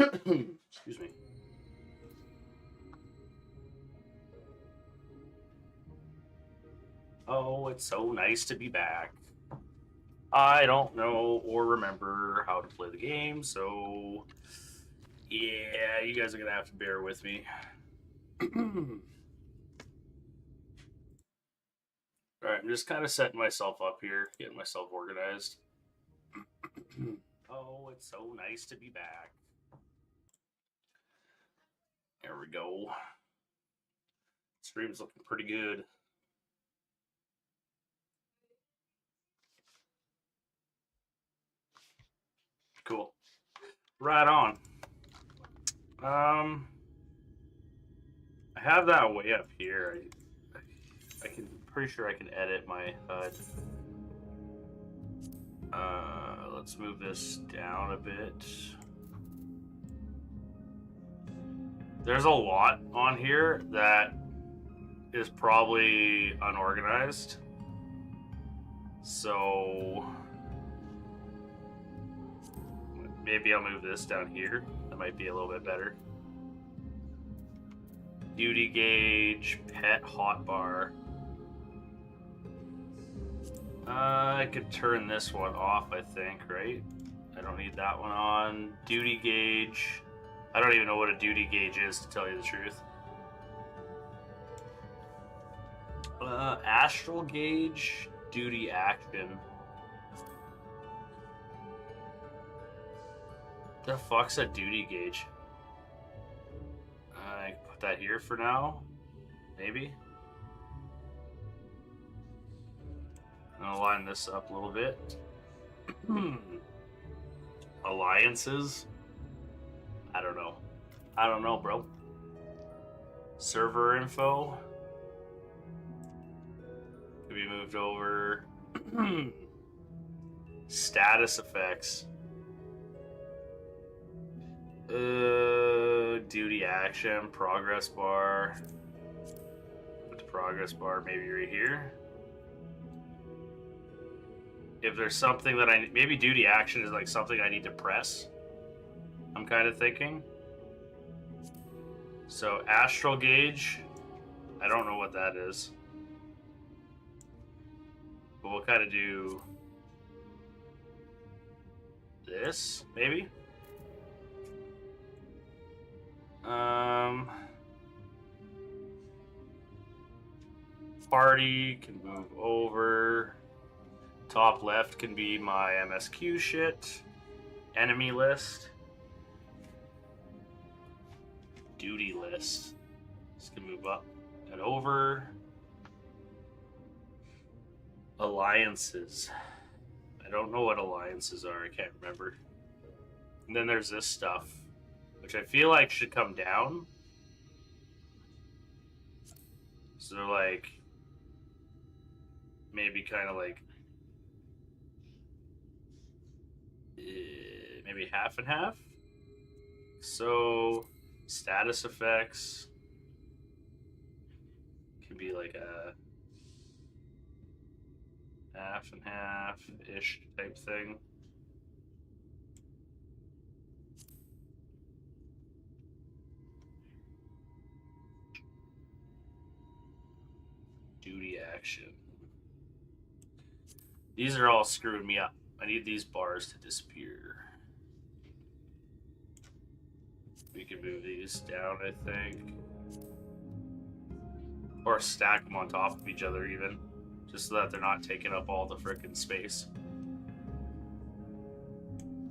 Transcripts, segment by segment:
Excuse me. Oh, it's so nice to be back. I don't know or remember how to play the game, so yeah, you guys are gonna have to bear with me. Alright, I'm just kind of setting myself up here, getting myself organized. Oh, it's so nice to be back. There we go. Stream's looking pretty good. Cool. Right on. I have that way up here. I can pretty sure I can edit my HUD. Let's move this down a bit. There's a lot on here that is probably unorganized. So maybe I'll move this down here. That might be a little bit better. Duty gauge, pet hotbar. I could turn this one off, I think, right? I don't need that one on. Duty gauge. I don't even know what a duty gauge is, to tell you the truth. Astral gauge, duty action. The fuck's a duty gauge? I can put that here for now, maybe. I'll line this up a little bit. Alliances? I don't know. I don't know, bro. Server info could be moved over. Status effects. Duty action, progress bar. Put the progress bar maybe right here. If there's something that maybe duty action is like something I need to press. I'm kind of thinking. So astral gauge, I don't know what that is. But we'll kind of do this, maybe. Party can move over. Top left can be my MSQ shit. Enemy list. Duty list. This can move up and over. Alliances. I don't know what alliances are. I can't remember. And then there's this stuff, which I feel like should come down. So like, maybe kind of like, maybe half and half. So status effects can be like a half and half-ish type thing. Duty action. These are all screwing me up. I need these bars to disappear. We can move these down, I think. Or stack them on top of each other even. Just so that they're not taking up all the frickin' space.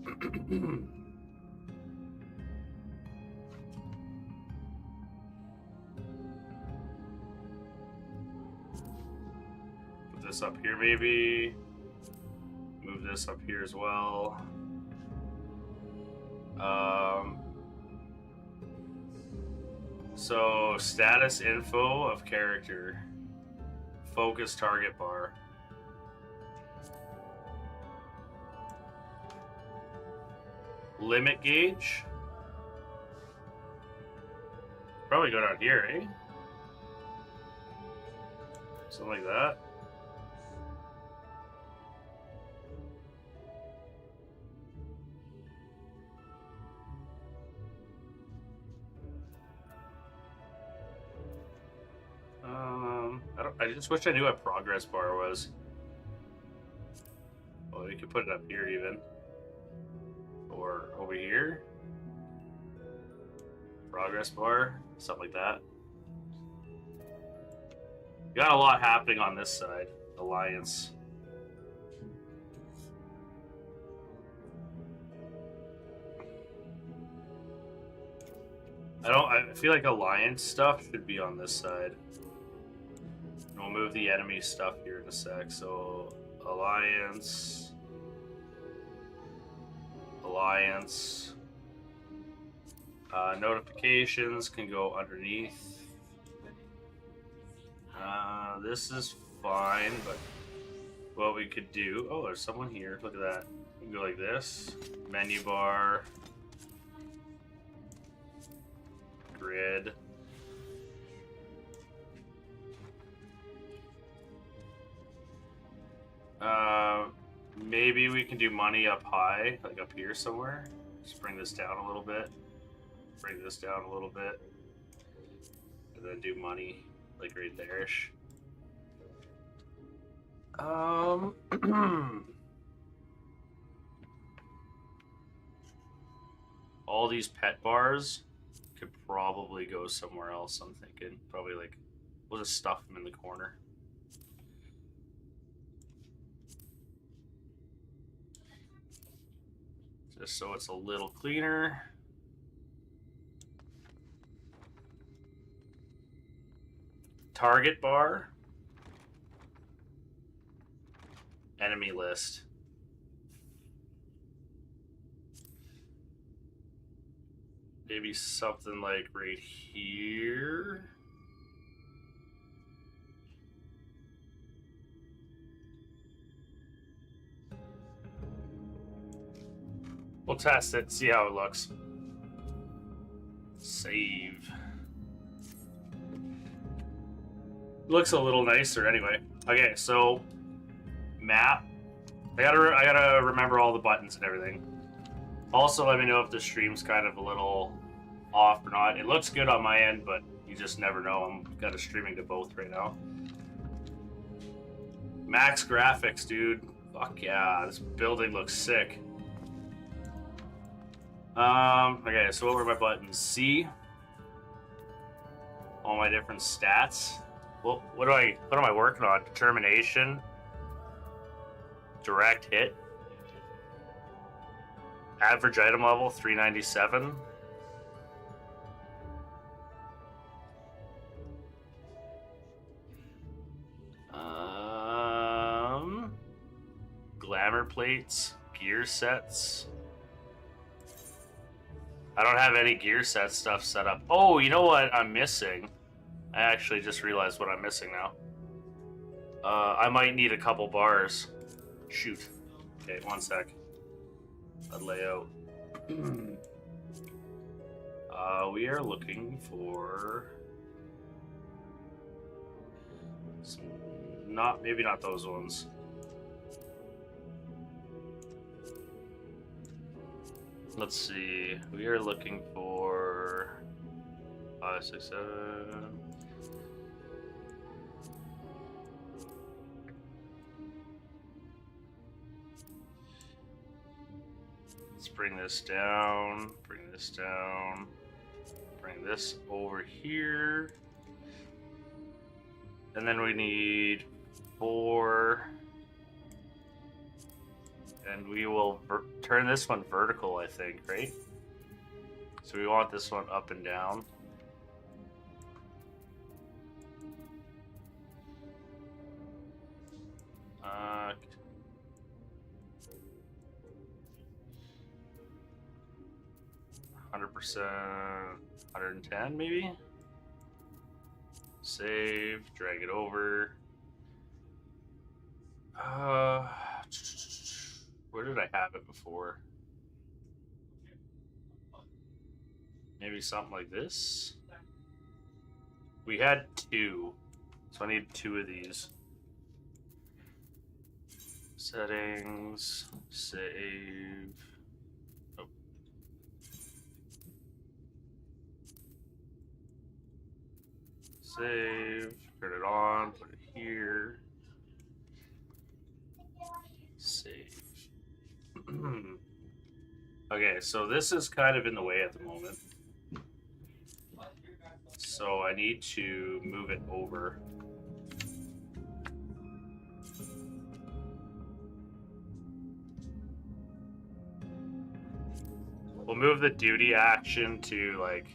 Put this up here maybe. Move this up here as well. So status info of character. Focus target bar. Limit gauge. Probably go down here, eh? Something like that. I just wish I knew what progress bar was. Well, we could put it up here even. Or over here. Progress bar, something like that. Got a lot happening on this side. Alliance. I feel like Alliance stuff should be on this side. And we'll move the enemy stuff here in a sec. So, Alliance. Alliance. Notifications can go underneath. This is fine, but what we could do... Oh, there's someone here. Look at that. We can go like this. Menu bar. Grid. Maybe we can do money up high, like up here somewhere. Just bring this down a little bit. Bring this down a little bit. And then do money, like right there-ish. All these pet bars could probably go somewhere else, I'm thinking. Probably like, we'll just stuff them in the corner. Just so it's a little cleaner. Target bar. Enemy list. Maybe something like right here. We'll test it, see how it looks. Save. Looks a little nicer anyway. Okay, so map. I gotta remember all the buttons and everything. Also, let me know if the stream's kind of a little off or not. It looks good on my end, but you just never know. I'm kind of streaming to both right now. Max graphics, dude. Fuck yeah, this building looks sick. Okay, so what were my buttons? C. All my different stats. Well, what am I working on? Determination. Direct hit. Average item level 397. Glamour plates, gear sets. I don't have any gear set stuff set up. Oh, you know what I'm missing? I actually just realized what I'm missing now. I might need a couple bars. Shoot. Okay, one sec. That layout. We are looking for some, maybe not those ones. Let's see. We are looking for 5, 6, 7. Let's bring this down. Bring this down. Bring this over here. And then we need 4. And we will turn this one vertical, I think, right? So we want this one up and down. Uh, 100%, 110 maybe? Save, drag it over. Where did I have it before? Maybe something like this? We had 2, so I need 2 of these. Settings, save. Oh. Save, turn it on, put it here. Save. Okay, so this is kind of in the way at the moment. So I need to move it over. We'll move the duty action to, like,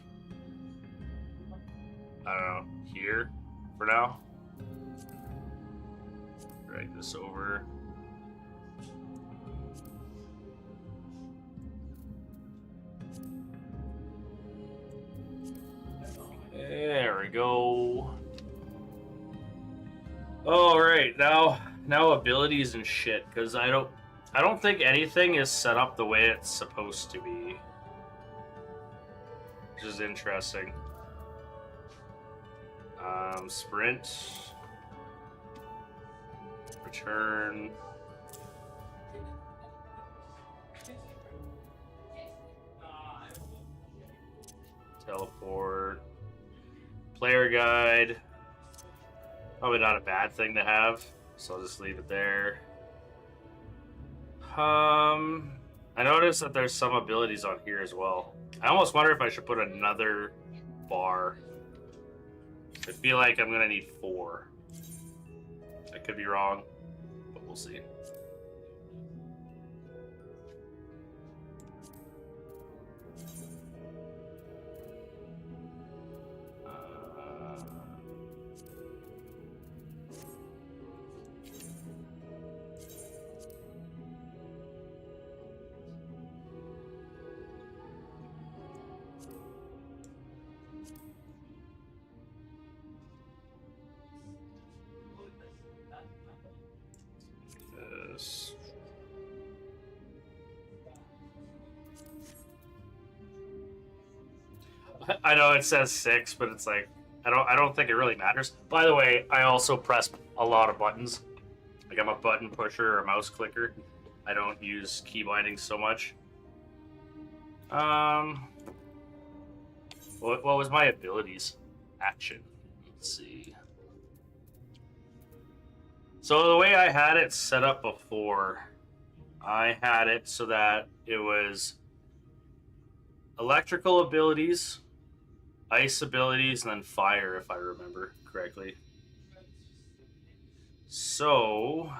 I don't know, here for now. Drag this over. There we go. All right, now abilities and shit, because I don't think anything is set up the way it's supposed to be, which is interesting. Sprint, return, teleport, player guide. Probably not a bad thing to have, so I'll just leave it there. I noticed that there's some abilities on here as well. I almost wonder if I should put another bar. I feel like I'm gonna need 4. I could be wrong, but we'll see. I know it says 6, but it's like I don't think it really matters. By the way, I also press a lot of buttons. Like, I'm a button pusher or a mouse clicker. I don't use key bindings so much. What was my abilities? Action. Let's see. So the way I had it set up before, I had it so that it was electrical abilities, ice abilities, and then fire, if I remember correctly. So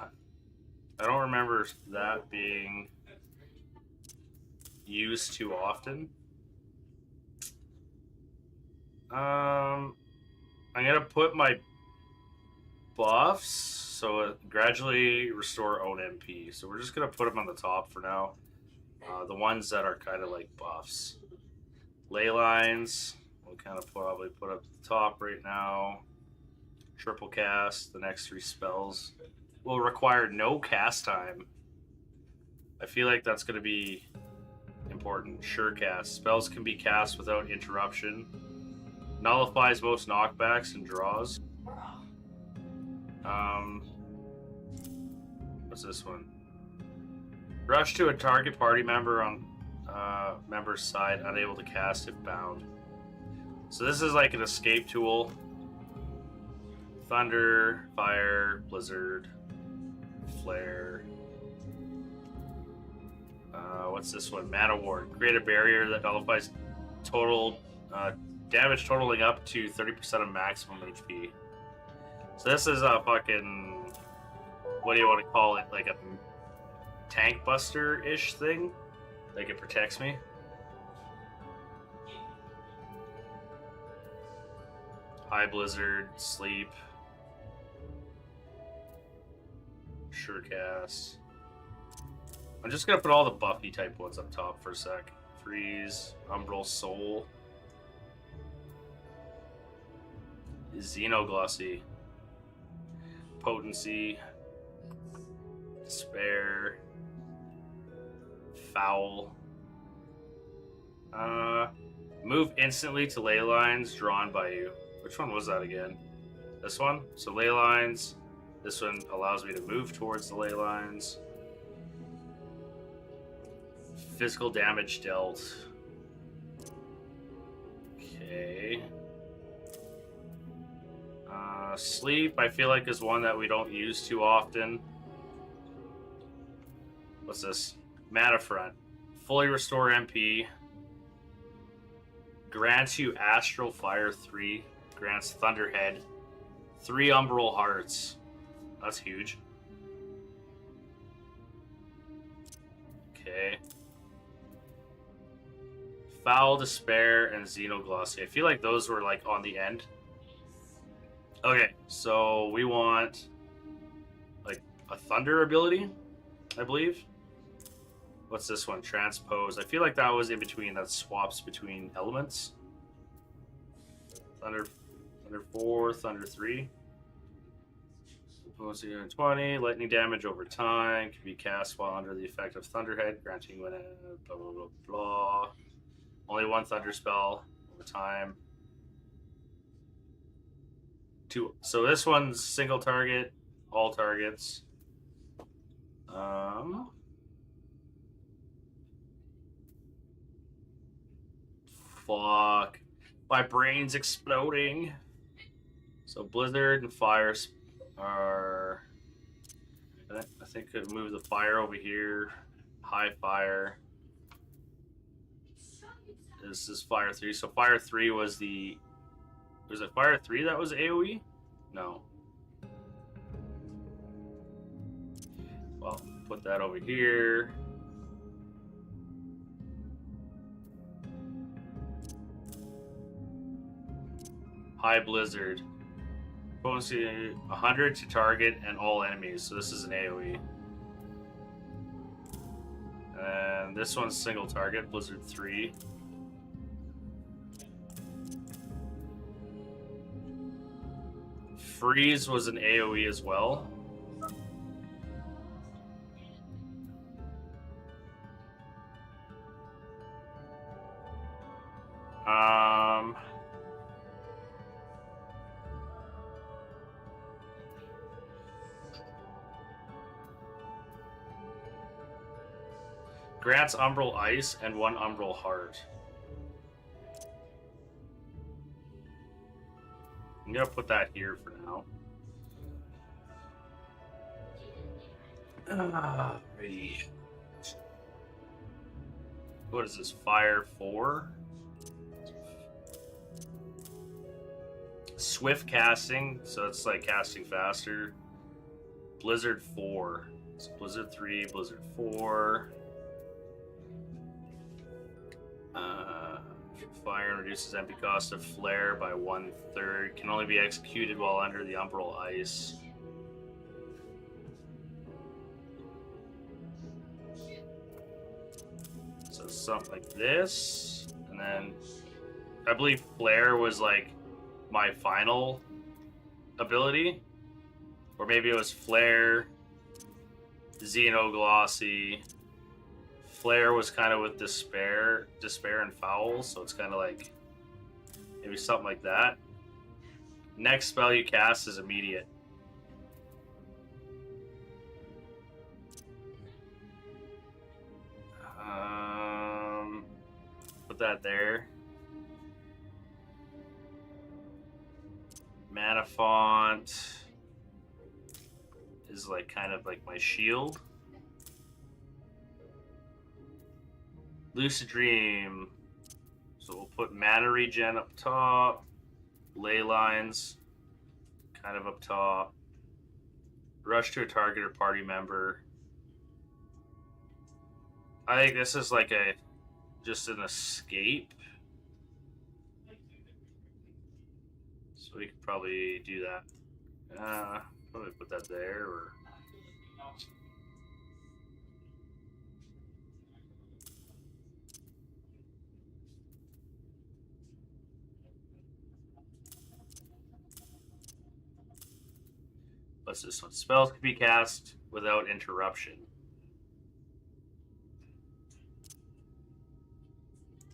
I don't remember that being used too often. I'm gonna put my buffs, so gradually restore own MP. So we're just gonna put them on the top for now. The ones that are kind of like buffs. Ley lines, we'll kind of probably put up the top right now. Triple cast, the next 3 spells will require no cast time. I feel like that's going to be important. Sure cast. Spells can be cast without interruption. Nullifies most knockbacks and draws. What's this one? Rush to a target party member on member's side, unable to cast if bound. So this is like an escape tool. Thunder, fire, blizzard, flare. What's this one? Mana Ward. Create a barrier that nullifies total damage totaling up to 30% of maximum HP. So this is a fucking, what do you want to call it? Like a tank buster-ish thing. Like, it protects me. High blizzard, sleep. Sure cast. I'm just gonna put all the buffy type ones up top for a sec. Freeze, Umbral Soul, Xenoglossy, Potency, Despair, Foul. Move instantly to ley lines drawn by you. Which one was that again? This one? So ley lines. This one allows me to move towards the ley lines. Physical damage dealt. Okay. Sleep, I feel like, is one that we don't use too often. What's this? Mana Front. Fully restore MP. Grants you Astral Fire 3. Grants Thunderhead. 3 Umbral Hearts. That's huge. Okay. Foul Despair and Xenoglossy. I feel like those were like on the end. Okay, so we want like a Thunder ability, I believe. What's this one? Transpose. I feel like that was in between. That swaps between elements. Thunder 4, Thunder 3. Opposing 20. Lightning damage over time. Can be cast while under the effect of Thunderhead, granting when blah blah blah blah. Only 1 Thunder spell over time. 2. So this one's single target, all targets. Fuck. My brain's exploding. So Blizzard and Fire are... I think could move the Fire over here. High Fire. This is Fire 3. So Fire 3 was the... Was it Fire 3 that was AoE? No. Well, put that over here. High Blizzard. Potency 100 to target and all enemies. So this is an AoE. And this one's single target, Blizzard 3. Freeze was an AoE as well. Grants Umbral Ice and 1 Umbral Heart. I'm gonna put that here for now. What is this? Fire 4? Swift casting, so it's like casting faster. Blizzard 4. So Blizzard 3, Blizzard 4. Fire reduces MP cost of flare by 1/3. Can only be executed while under the Umbral Ice. So something like this. And then I believe flare was like my final ability. Or maybe it was flare, Xenoglossy. Flare was kind of with despair and foul, so it's kind of like maybe something like that. Next spell you cast is immediate. Put that there. Mana font is like kind of like my shield. Lucid Dream. So we'll put mana regen up top. Ley lines kind of up top. Rush to a target or party member. I think this is like a just an escape. So we could probably do that. Probably put that there or what's this one? Spells can be cast without interruption.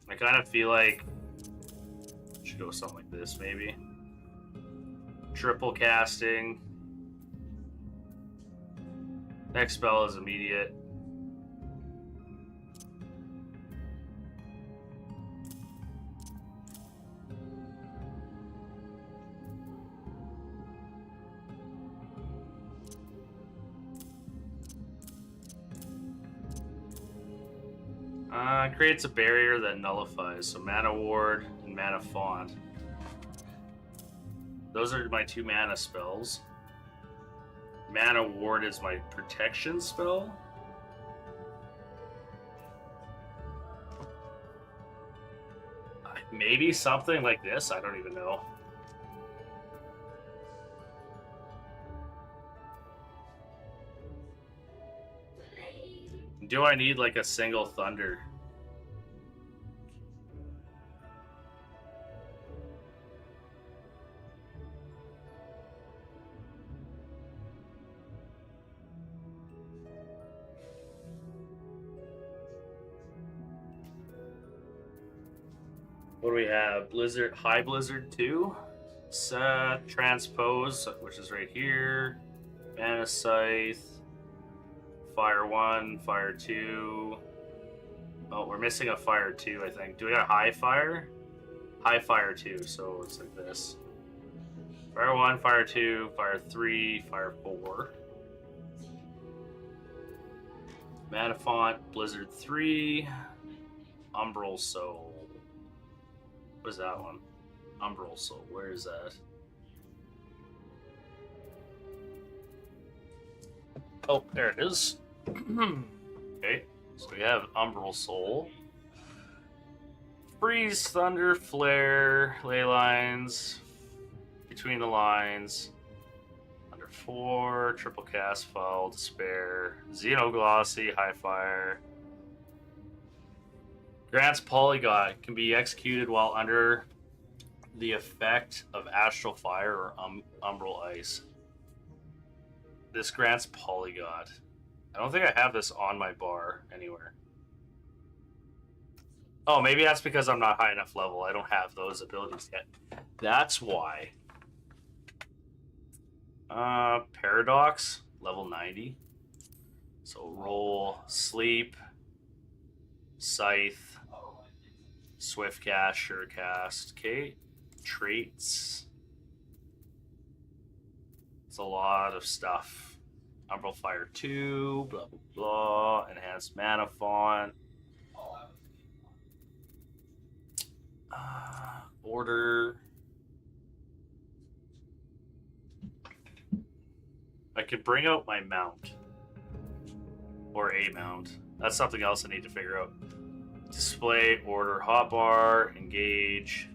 I kind of feel like I should go with something like this, maybe. Triple casting. Next spell is immediate. Creates a barrier that nullifies. So mana ward and mana font. Those are my 2 mana spells. Mana ward is my protection spell. Maybe something like this. I don't even know. Do I need like a single thunder? What do we have? Blizzard, High Blizzard 2, Set, Transpose, which is right here, Mana Scythe, Fire 1, Fire 2. Oh, we're missing a Fire 2, I think. Do we got High Fire? High Fire 2, so it's like this. Fire 1, Fire 2, Fire 3, Fire 4. Mana Font, Blizzard 3, Umbral Soul. What is that one? Umbral Soul. Where is that? Oh, there it is. Okay, so we have Umbral Soul. Freeze, Thunder, Flare, Ley Lines, Between the Lines, Under 4, Triple Cast, Foul, Despair, Xenoglossy, High Fire. Grants Polygon, can be executed while under the effect of Astral Fire or Umbral Ice. This grants Polygon. I don't think I have this on my bar anywhere. Oh, maybe that's because I'm not high enough level. I don't have those abilities yet. That's why. Paradox, level 90. So roll, sleep, scythe, swift cast, sure cast. Okay, traits. It's a lot of stuff. Umbral Fire 2, blah blah blah. Enhanced mana font. Order. I could bring out my mount. Or a mount. That's something else I need to figure out. Display, order, hotbar, engage.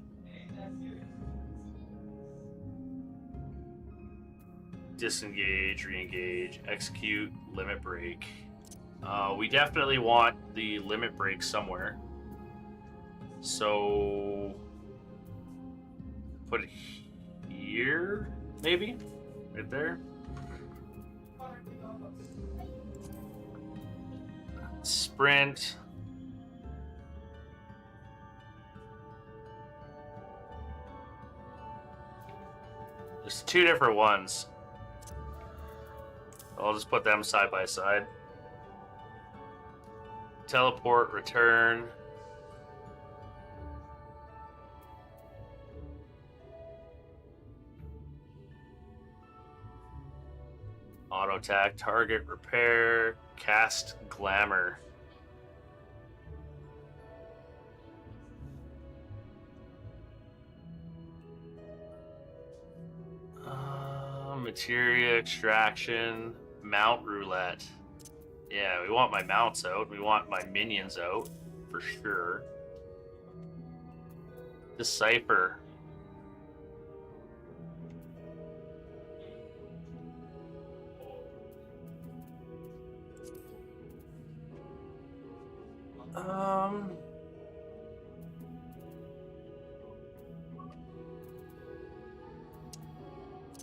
Disengage, re-engage, execute, limit break. We definitely want the limit break somewhere. So put it here, maybe? Right there. Sprint. There's 2 different ones. I'll just put them side by side. Teleport, return. Auto attack, target, repair, cast, glamour. Materia extraction, mount roulette. Yeah, we want my mounts out. We want my minions out for sure. Decipher.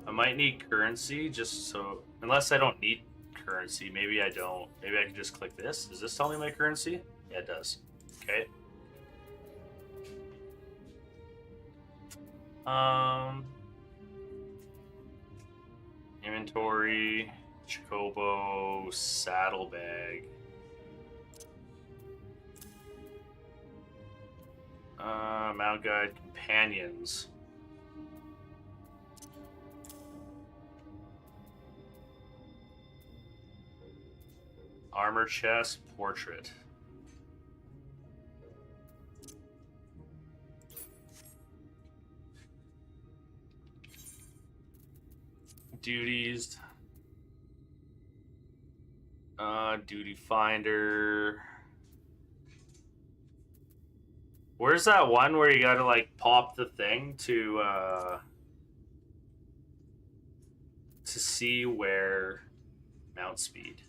I might need currency just so, unless I don't need currency, maybe I don't. Maybe I can just click this. Does this tell me my currency? Yeah, it does. Okay. Inventory, Chocobo, saddlebag. Mount guide, companions. Armor chest, portrait. duties. Duty finder. Where's that one where you gotta like pop the thing to see where mount speed?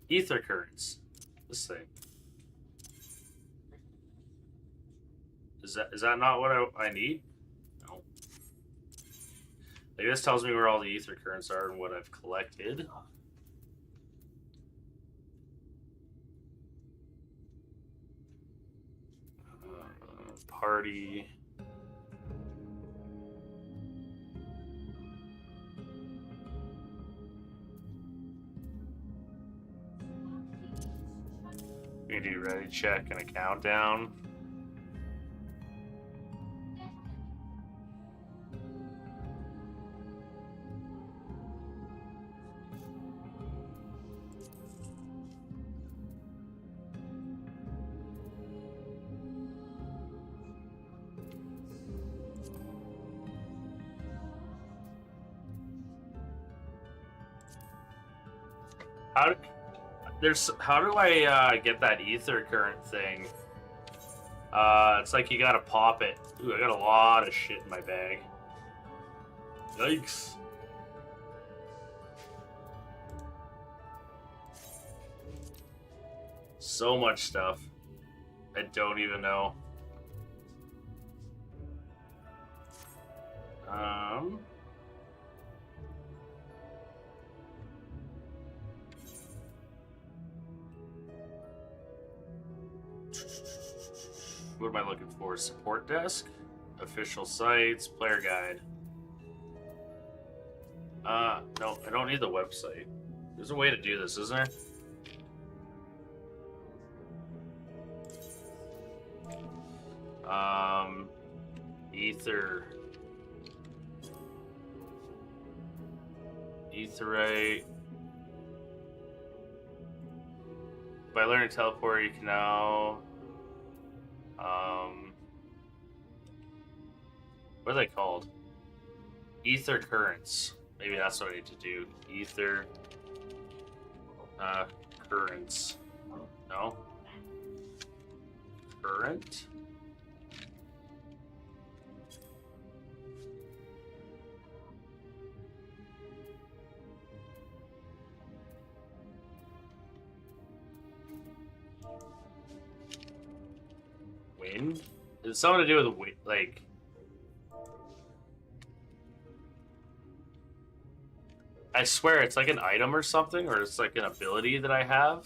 Ether currents. This thing. Is that not what I need? No. Like this tells me where all the ether currents are and what I've collected. Party. We can do ready check and a countdown. How do I get that ether current thing? It's like you gotta pop it. Ooh, I got a lot of shit in my bag. Yikes. So much stuff. I don't even know. What am I looking for? Support desk? Official sites? Player guide? No, I don't need the website. There's a way to do this, isn't there? Etherite. By learning teleport, you can now... what are they called? Ether currents. Maybe that's what I need to do. Ether currents. No? Current? Wind? Is it something to do with wind? Like... I swear it's like an item or something, or it's like an ability that I have.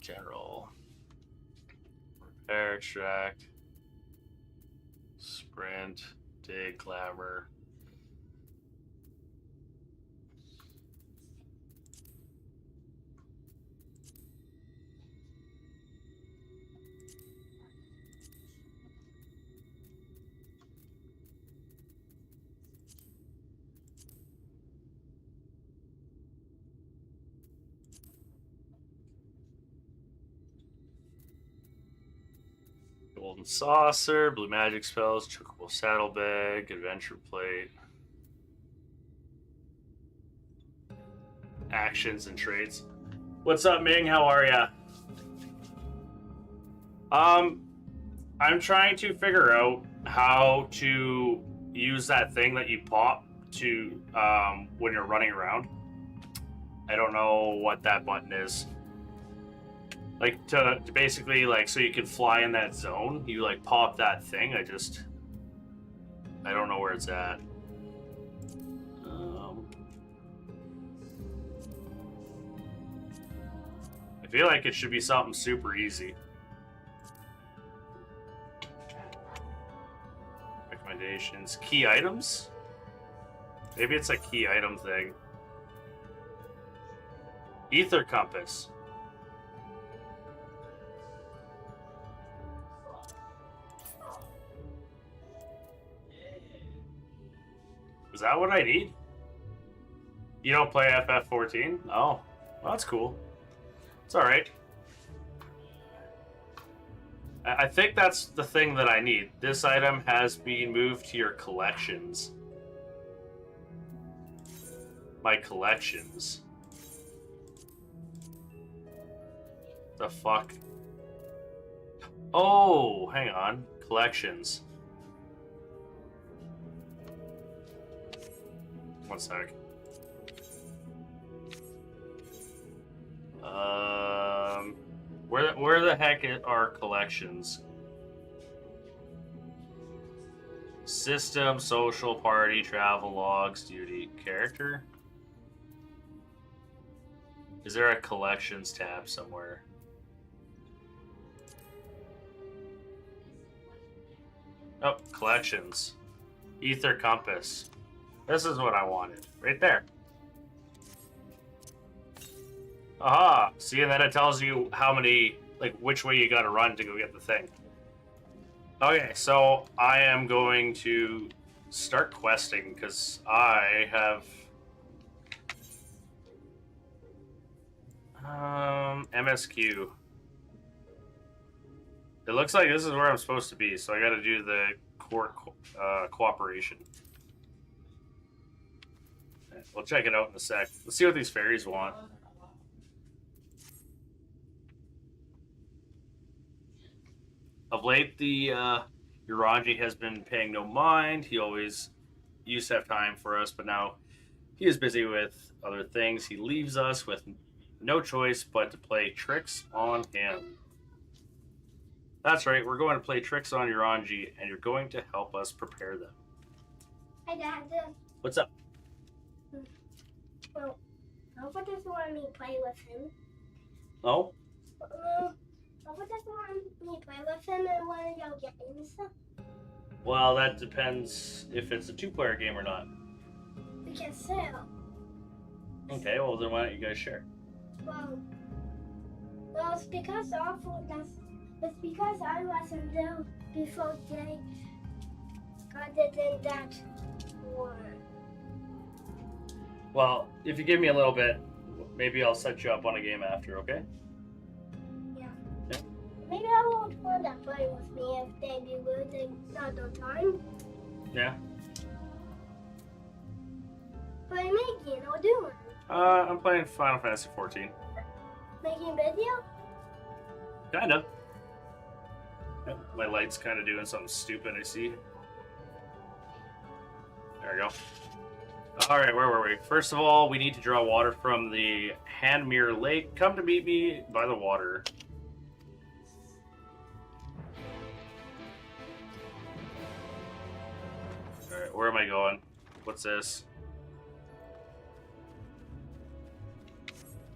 General. Repair, extract. Sprint. Dig, glamour. Golden saucer, blue magic spells, chocobo saddlebag, adventure plate, actions and traits. What's up, Ming? How are ya? I'm trying to figure out how to use that thing that you pop to when you're running around. I don't know what that button is. Like, to basically, like, so you can fly in that zone, you, like, pop that thing. I don't know where it's at. I feel like it should be something super easy. Recommendations. Key items? Maybe it's a key item thing. Ether compass. Is that what I need? You don't play FF14? Oh, well, that's cool. It's alright. I think that's the thing that I need. This item has been moved to your collections. My collections. The fuck? Oh, hang on. Collections. One sec. Where the heck are collections? System, social, party, travel, logs, duty, character? Is there a collections tab somewhere? Oh, collections. Ether compass. This is what I wanted. Right there. Aha! See, and then it tells you how many, like, which way you gotta run to go get the thing. Okay, so I am going to start questing, because I have... MSQ. It looks like this is where I'm supposed to be, so I gotta do the court cooperation. We'll check it out in a sec. Let's see what these fairies want. Of late, the Uranji has been paying no mind. He always used to have time for us, but now he is busy with other things. He leaves us with no choice but to play tricks on him. That's right, we're going to play tricks on Uranji, and you're going to help us prepare them. Hi, Dad. What's up? Well, Papa doesn't want me to play with him. Oh? Papa doesn't want me to play with him and want to go get games. Well, that depends if it's a two-player game or not. We can sell. Okay, well then why don't you guys share? Well, it's because it's because I wasn't there before they got it in that war. Well, if you give me a little bit, maybe I'll set you up on a game after, okay? Yeah. Yeah. Maybe I won't want to play with me if they be losing another time. Yeah. But I'm making or doing. I'm playing Final Fantasy XIV. Making video? Kind of. Yep, my light's kind of doing something stupid, I see. There we go. Alright, where were we? First of all, we need to draw water from the Handmere Lake. Come to meet me by the water. Alright, where am I going? What's this?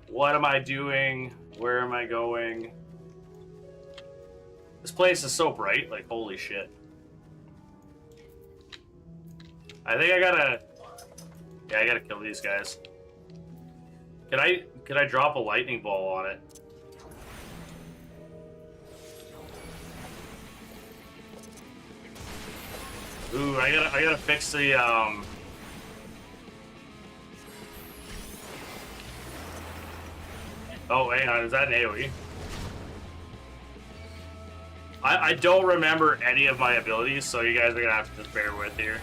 What am I doing? Where am I going? This place is so bright, like holy shit. I think I gotta... Yeah, I gotta kill these guys. Could I drop a lightning ball on it? Ooh, I gotta fix the Oh, hang on, is that an AoE? I don't remember any of my abilities, so you guys are gonna have to just bear with here.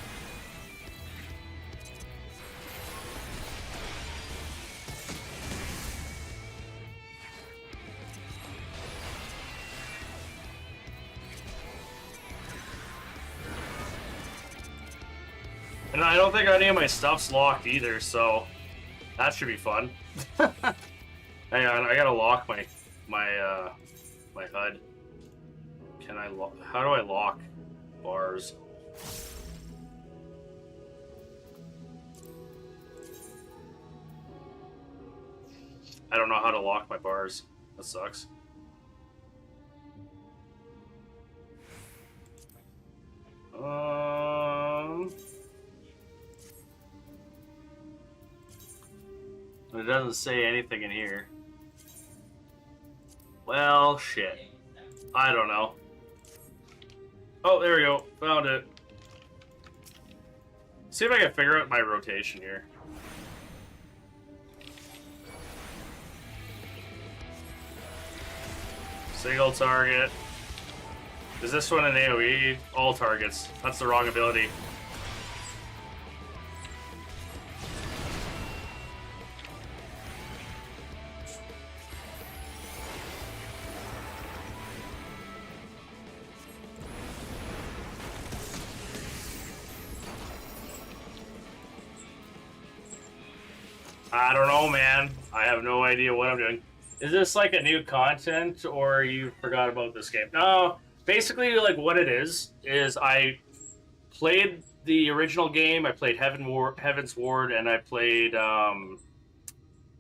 And I don't think any of my stuff's locked either, so that should be fun. Hang on, I gotta lock my HUD. Can I lock? How do I lock bars? I don't know how to lock my bars. That sucks. It doesn't say anything in here. Well, shit. I don't know. Oh, there we go. Found it. See if I can figure out my rotation here. Single target. Is this one an AoE? All targets. That's the wrong ability. I don't know, man. I have no idea what I'm doing. Is this like a new content, or you forgot about this game? No, basically, like what it is I played the original game. I played Heaven's Ward, and I played oh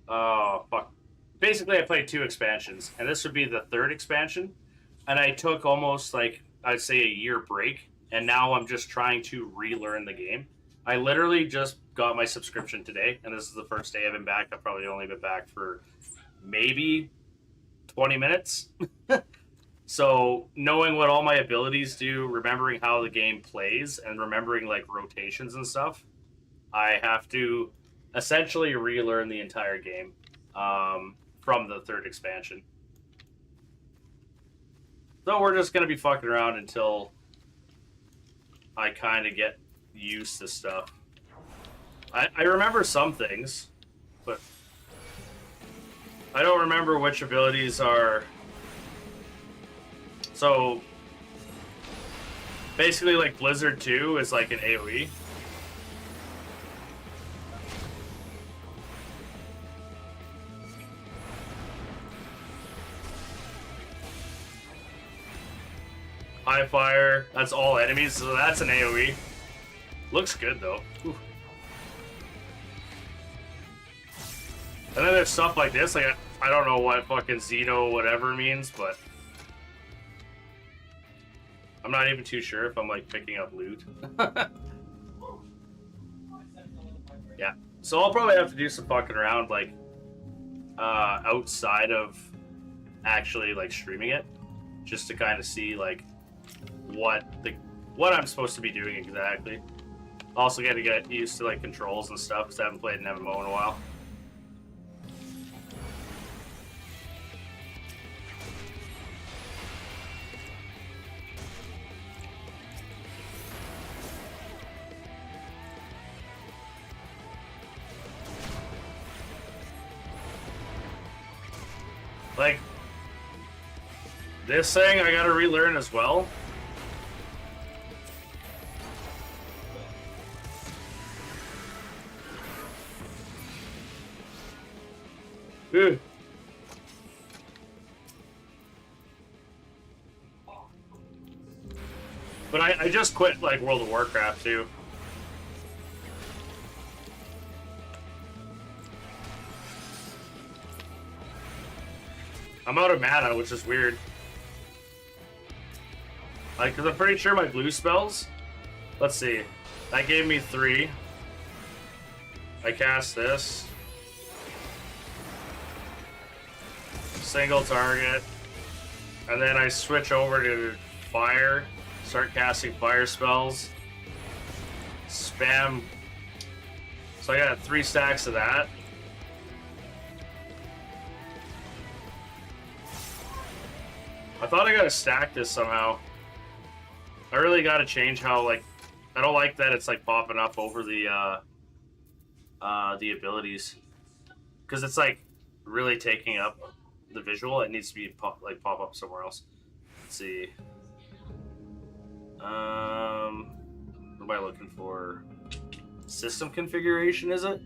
fuck. Basically, I played 2 expansions, and this would be the 3rd expansion. And I took almost like I'd say a year break, and now I'm just trying to relearn the game. I literally just got my subscription today, and this is the first day I've been back. I've probably only been back for maybe 20 minutes. So knowing what all my abilities do, remembering how the game plays, and remembering like rotations and stuff, I have to essentially relearn the entire game from the 3rd expansion. So we're just going to be fucking around until I kind of get used to stuff. I remember some things, but I don't remember which abilities are... So, basically like Blizzard 2 is like an AoE. High fire, that's all enemies, so that's an AoE. Looks good though. Ooh. And then there's stuff like this, like I don't know what fucking Xeno whatever means, but I'm not even too sure if I'm like picking up loot. Yeah, so I'll probably have to do some fucking around like outside of actually like streaming it, just to kind of see like what I'm supposed to be doing exactly. Also got to get used to like controls and stuff because I haven't played an MMO in a while. Like, this thing I gotta relearn as well. Ooh. But I just quit, like, World of Warcraft, too. I'm out of mana, which is weird. Like, because I'm pretty sure my blue spells... Let's see. That gave me 3. I cast this. Single target. And then I switch over to fire. Start casting fire spells. Spam. So I got 3 stacks of that. I thought I gotta stack this somehow. I really gotta change how, like, I don't like that it's like popping up over the abilities, because it's like really taking up the visual. It needs to be pop up somewhere else. Let's see. What am I looking for? System configuration, is it?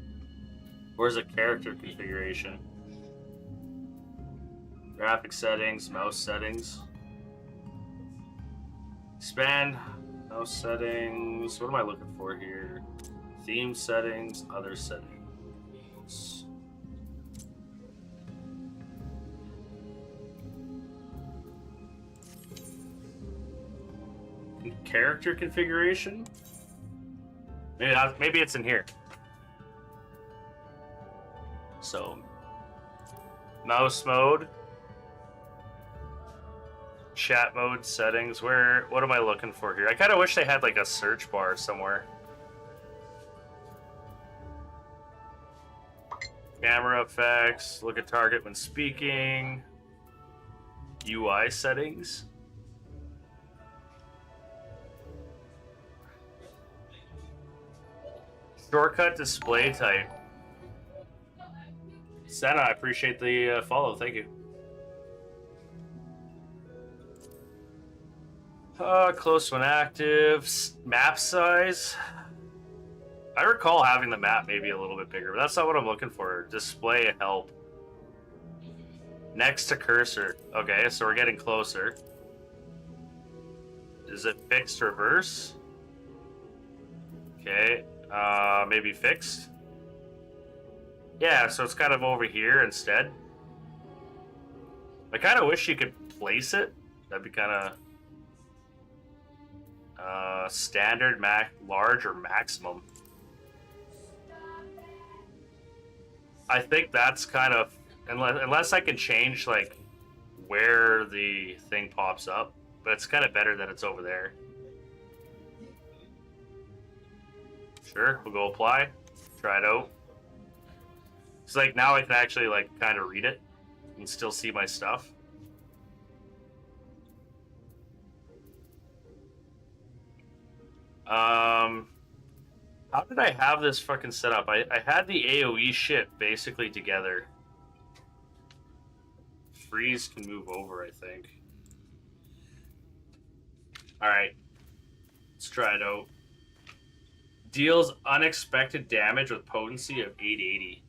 Or is it character configuration? Graphic settings, mouse settings. Expand, mouse settings. What am I looking for here? Theme settings, other settings. Character configuration? Maybe it's in here. So, mouse mode. Chat mode settings. What am I looking for here? I kind of wish they had like a search bar somewhere. Camera effects, look at target when speaking. UI settings. Shortcut display type. Senna, I appreciate the follow. Thank you. Close when active. Map size. I recall having the map maybe a little bit bigger, but that's not what I'm looking for. Display help. Next to cursor. Okay, so we're getting closer. Is it fixed reverse? Okay, maybe fixed. Yeah, so it's kind of over here instead. I kind of wish you could place it. That'd be kind of standard, large, or maximum. I think that's kind of unless I can change like where the thing pops up, but it's kind of better that it's over there. Sure, we'll go apply, try it out. It's like now I can actually like kind of read it and still see my stuff. How did I have this fucking set up? I had the AoE shit basically together. Freeze can move over, I think. Alright. Let's try it out. Deals unexpected damage with potency of 880.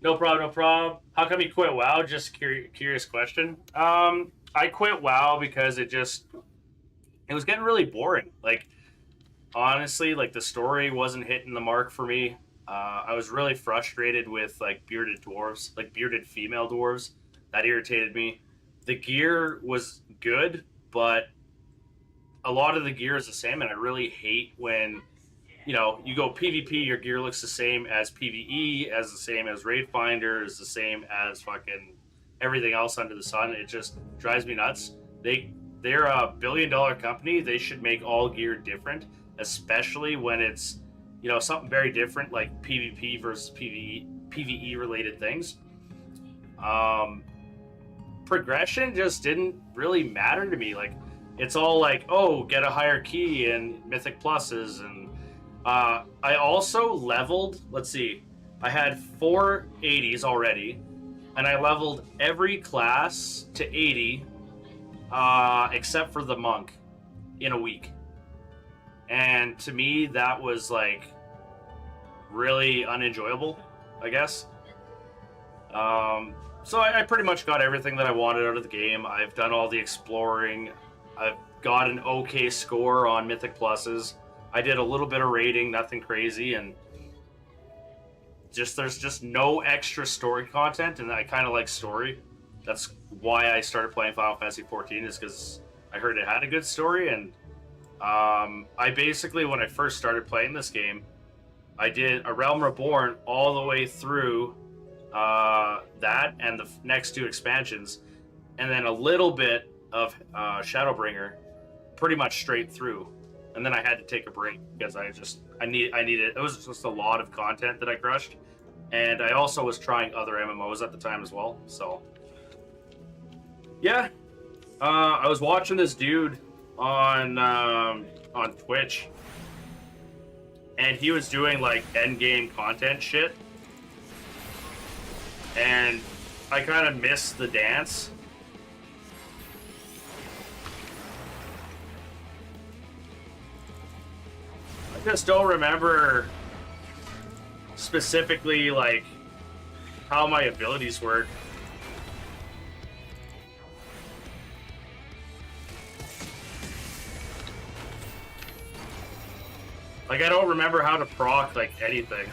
No problem, no problem. How come you quit WoW? Just curious question. I quit WoW because it was getting really boring. Like, honestly, like the story wasn't hitting the mark for me. I was really frustrated with like bearded dwarves, like bearded female dwarves. That irritated me. The gear was good, but a lot of the gear is the same, and I really hate when, you know, you go PvP, your gear looks the same as PvE, as the same as Raid Finder, is the same as fucking everything else under the sun. It just drives me nuts. They're a billion-dollar company. They should make all gear different, especially when it's, you know, something very different like PvP versus PvE related things. Progression just didn't really matter to me. Like, it's all like, oh, get a higher key and mythic pluses, and I also leveled, let's see, I had 4 80s already, and I leveled every class to 80 except for the monk in a week. And to me, that was like really unenjoyable, I guess. So I pretty much got everything that I wanted out of the game. I've done all the exploring. I've got an okay score on mythic pluses. I did a little bit of raiding, nothing crazy, and there's just no extra story content, and I kind of like story. That's why I started playing Final Fantasy XIV, is because I heard it had a good story, and I basically, when I first started playing this game, I did A Realm Reborn all the way through that and the next 2 expansions, and then a little bit of Shadowbringer, pretty much straight through. And then I had to take a break because I needed, it was just a lot of content that I crushed. And I also was trying other MMOs at the time as well. So yeah, I was watching this dude on Twitch, and he was doing like end game content shit, and I kind of missed the dance. I just don't remember specifically like how my abilities work. Like, I don't remember how to proc like anything.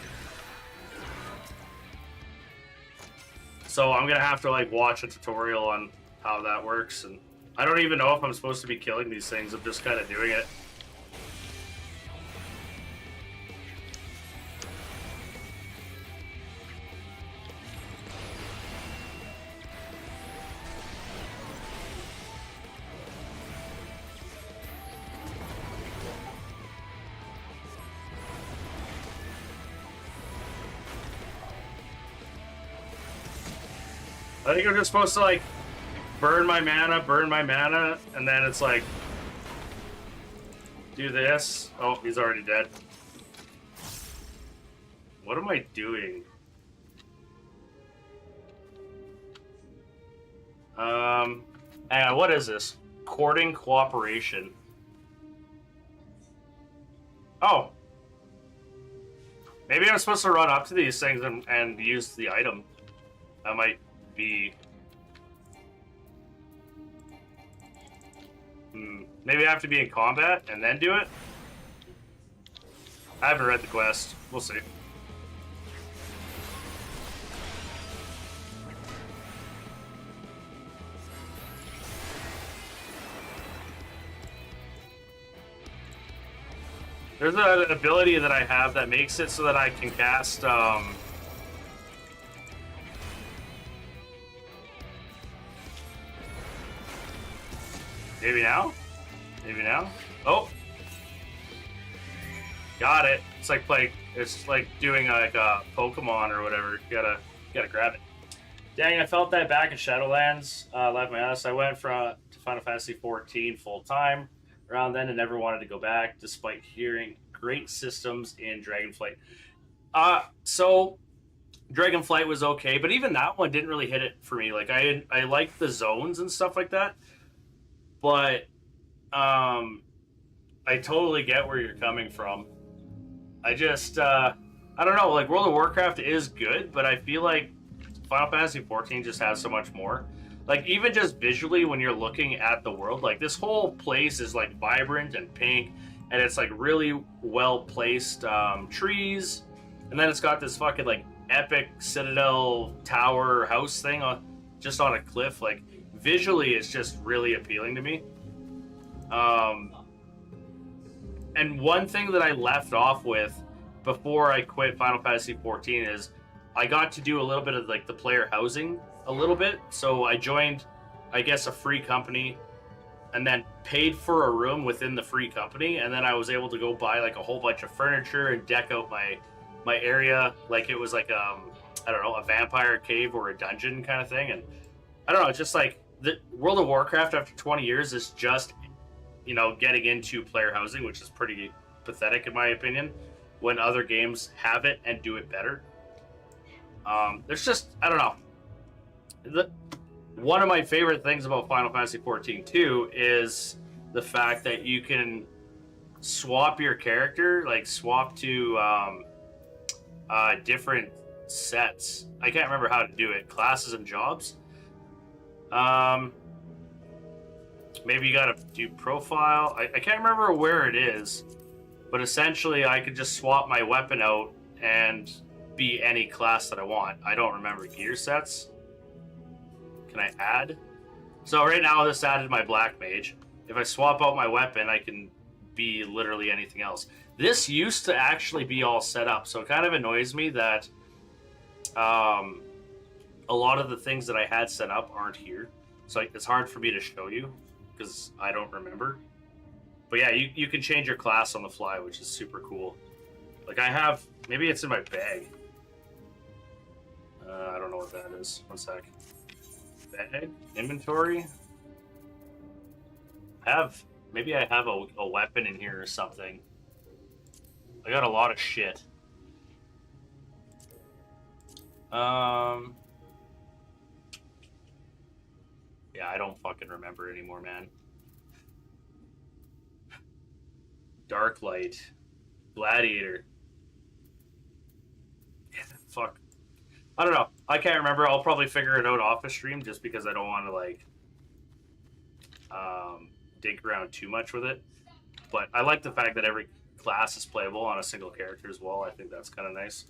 So I'm gonna have to like watch a tutorial on how that works, and I don't even know if I'm supposed to be killing these things. I'm just kind of doing it. I think I'm just supposed to like burn my mana, and then it's like do this. Oh, he's already dead. What am I doing? Hang on, what is this? Courting cooperation. Oh. Maybe I'm supposed to run up to these things and use the item. That might be... Maybe I have to be in combat and then do it? I haven't read the quest. We'll see. There's an ability that I have that makes it so that I can cast, maybe now? Maybe now? Oh! Got it. It's like doing like a Pokemon or whatever. You gotta grab it. Dang, I felt that back in Shadowlands. Left my ass. I went to Final Fantasy XIV full time around then and never wanted to go back, despite hearing great systems in Dragonflight. So Dragonflight was okay, but even that one didn't really hit it for me. Like I liked the zones and stuff like that, but I totally get where you're coming from. I just I don't know. Like World of Warcraft is good, but I feel like Final Fantasy XIV just has so much more. Like, even just visually when you're looking at the world, like, this whole place is, like, vibrant and pink, and it's, like, really well-placed trees, and then it's got this fucking, like, epic citadel tower house thing just on a cliff. Like, visually, it's just really appealing to me. And one thing that I left off with before I quit Final Fantasy XIV is I got to do a little bit of, like, the player housing a little bit. So I joined, I guess, a free company and then paid for a room within the free company. And then I was able to go buy, like, a whole bunch of furniture and deck out my area like it was like, I don't know, a vampire cave or a dungeon kind of thing. And I don't know, it's just like the World of Warcraft after 20 years is just, you know, getting into player housing, which is pretty pathetic in my opinion, when other games have it and do it better. There's just, I don't know. One of my favorite things about Final Fantasy XIV too is the fact that you can swap your character, like swap to different sets. I can't remember how to do it. Classes and jobs. Maybe you gotta do profile. I can't remember where it is, but essentially I could just swap my weapon out and be any class that I want. I don't remember gear sets. Can I add? So right now this added my black mage. If I swap out my weapon, I can be literally anything else. This used to actually be all set up, so it kind of annoys me that a lot of the things that I had set up aren't here. So it's hard for me to show you because I don't remember. But yeah, you can change your class on the fly, which is super cool. Like I have, maybe it's in my bag. I don't know what that is. One sec. Bag? Inventory? Maybe I have a weapon in here or something. I got a lot of shit. Yeah, I don't fucking remember anymore, man. Dark Light. Gladiator. Yeah, fuck. I don't know. I can't remember. I'll probably figure it out off the stream just because I don't want to, like, dig around too much with it. But I like the fact that every class is playable on a single character as well. I think that's kind of nice.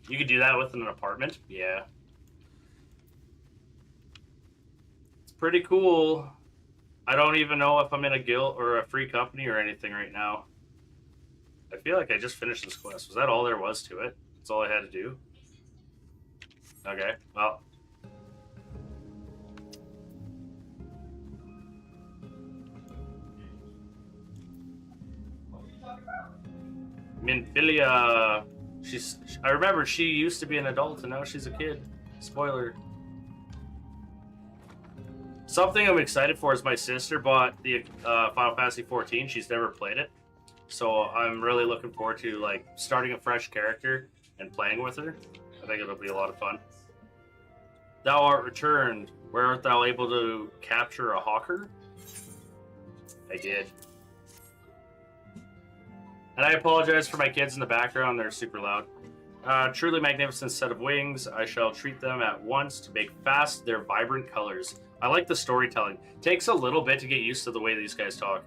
You could do that with an apartment? Yeah. It's pretty cool. I don't even know if I'm in a guild or a free company or anything right now. I feel like I just finished this quest. Was that all there was to it? That's all I had to do? Okay, well. Minfilia. I remember she used to be an adult and now she's a kid. Spoiler. Something I'm excited for is my sister bought the Final Fantasy XIV. She's never played it, so I'm really looking forward to like starting a fresh character and playing with her. I think it'll be a lot of fun. Thou art returned. Where art thou able to capture a hawker? I did. And I apologize for my kids in the background. They're super loud. Truly magnificent set of wings. I shall treat them at once to make fast their vibrant colors. I like the storytelling. Takes a little bit to get used to the way these guys talk.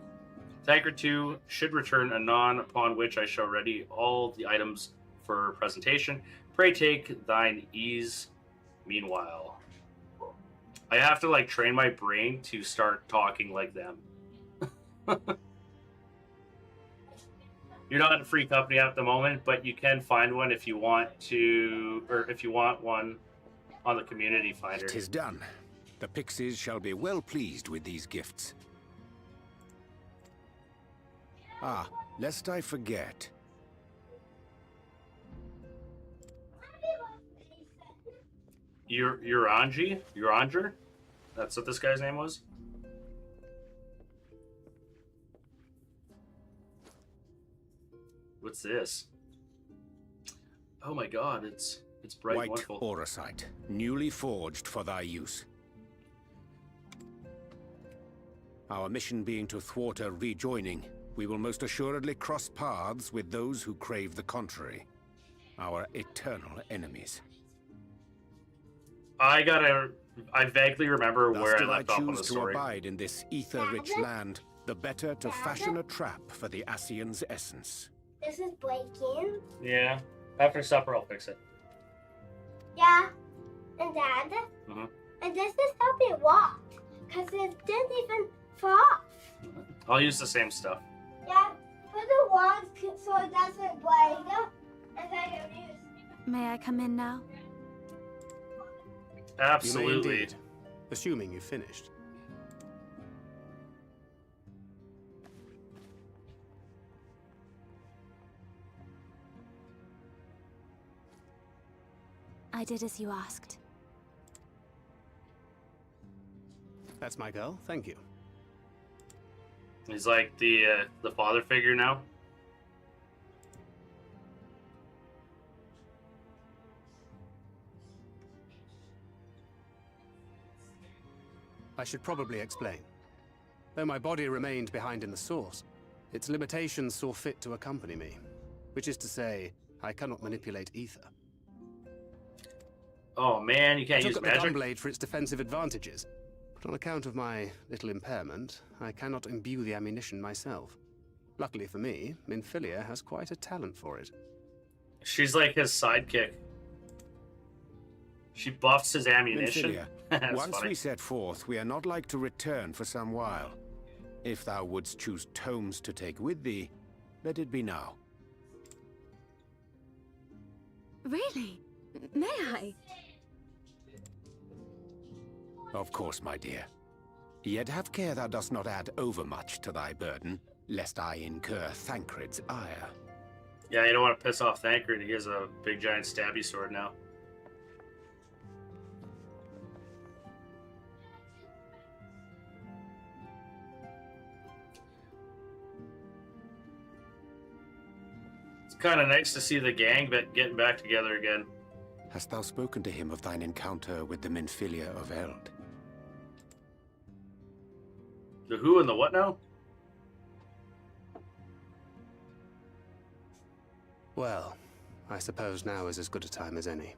Tankard 2 should return anon, upon which I shall ready all the items for presentation. Pray take thine ease. Meanwhile, I have to like train my brain to start talking like them. You're not in free company at the moment, but you can find one if you want to, or if you want one on the community finder. 'Tis done. The pixies shall be well pleased with these gifts. Ah, lest I forget. Uranger? That's what this guy's name was? What's this? Oh my god, it's bright and White wonderful. orosite, newly forged for thy use. Our mission being to thwart a rejoining, we will most assuredly cross paths with those who crave the contrary. Our eternal enemies. I vaguely remember Thus where I do left off on the choose to story. abide in this ether-rich land, the better to fashion a trap for the Ascian's essence. This is breaking. Yeah. After supper, I'll fix it. Yeah. And Dad. Mhm. And this is how we walked. Because it didn't even fall off. I'll use the same stuff. Yeah. Put the walls so it doesn't break. And then you use. May I come in now? You may Absolutely. indeed, assuming you've finished. I did as you asked. That's my girl, thank you. He's like the father figure now. I should probably explain. Though my body remained behind in the source, its limitations saw fit to accompany me. Which is to say, I cannot manipulate ether. Oh man, you I can't took use up the magic. gunblade for its defensive advantages, but on account of my little impairment, I cannot imbue the ammunition myself. Luckily for me, Minfilia has quite a talent for it. She's like his sidekick. She buffs his ammunition. Minfilia, That's once funny. we set forth, we are not like to return for some while. If thou wouldst choose tomes to take with thee, let it be now. Really? May I? Of course, my dear. Yet have care thou dost not add overmuch to thy burden, lest I incur Thancred's ire. Yeah, you don't want to piss off Thancred. He has a big giant stabby sword now. It's kind of nice to see the gang getting back together again. Hast thou spoken to him of thine encounter with the Minfilia of Eld? The who and the what now? Well, I suppose now is as good a time as any.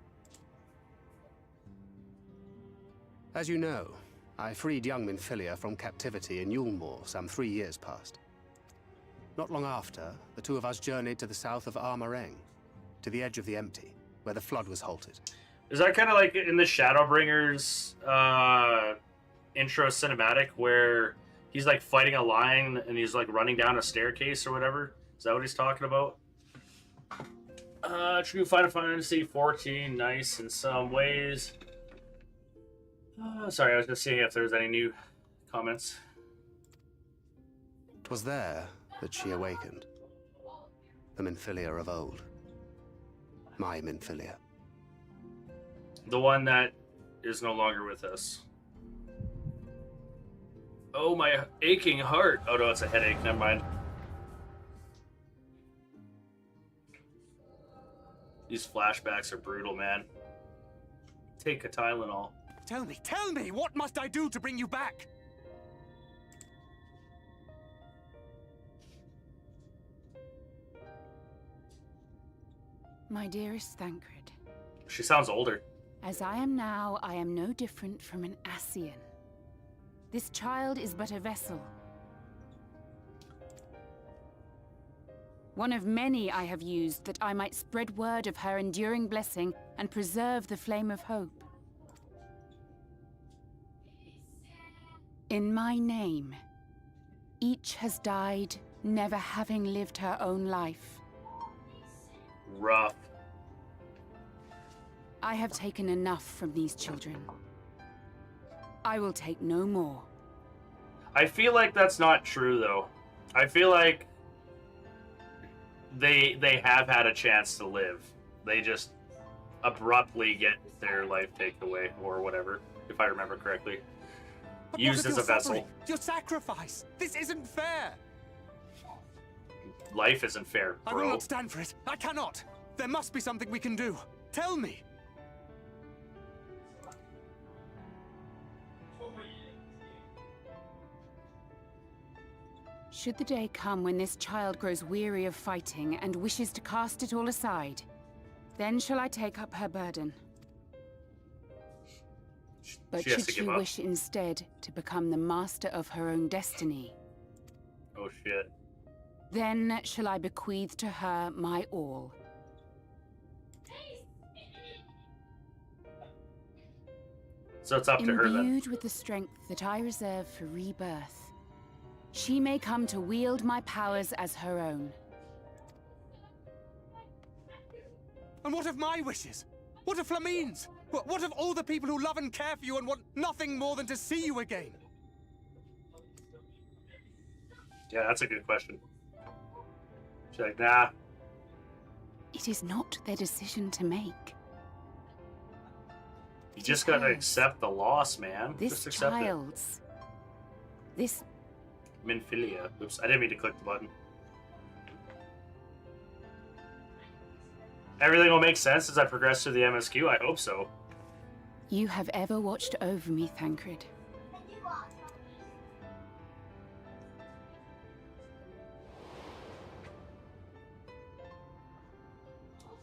As you know, I freed young Minfilia from captivity in Yulmore some 3 years past. Not long after, the two of us journeyed to the south of Armareng, to the edge of the Empty, where the flood was halted. Is that kind of like in the Shadowbringers intro cinematic where he's like fighting a lion and he's like running down a staircase or whatever? Is that what he's talking about? True Final Fantasy 14, nice in some ways. Sorry, I was just seeing if there was any new comments. 'Twas there that she awakened. The Minfilia of old. My Minfilia. The one that is no longer with us. Oh, my aching heart. Oh, no, it's a headache. Never mind. These flashbacks are brutal, man. Take a Tylenol. Tell me, what must I do to bring you back? My dearest Thancred, She sounds older. as I am now, I am no different from an Ascian. This child is but a vessel. One of many I have used that I might spread word of her enduring blessing and preserve the flame of hope. In my name, each has died, never having lived her own life. Rough. I have taken enough from these children. I will take no more. I feel like that's not true, though. I feel like they have had a chance to live. They just abruptly get their life taken away, or whatever, if I remember correctly. But Used what as of a your vessel. suffering? Your sacrifice! This isn't fair! Life isn't fair, I will bro. not stand for it. I cannot. There must be something we can do. Tell me. Should the day come when this child grows weary of fighting and wishes to cast it all aside, then shall I take up her burden. But She has should to she give up. wish instead to become the master of her own destiny, Oh, shit. then shall I bequeath to her my all. So it's up to her then. Imbued with the strength that I reserve for rebirth, she may come to wield my powers as her own. And what of my wishes? What of Flamine's? What of all the people who love and care for you and want nothing more than to see you again? Yeah, that's a good question. She's like, nah. It is not their decision to make. You just gotta accept the loss, man. This Just accept child's. This. it. Minfilia. Oops, I didn't mean to click the button. Everything will make sense as I progress through the MSQ. I hope so. You have ever watched over me, Thancred.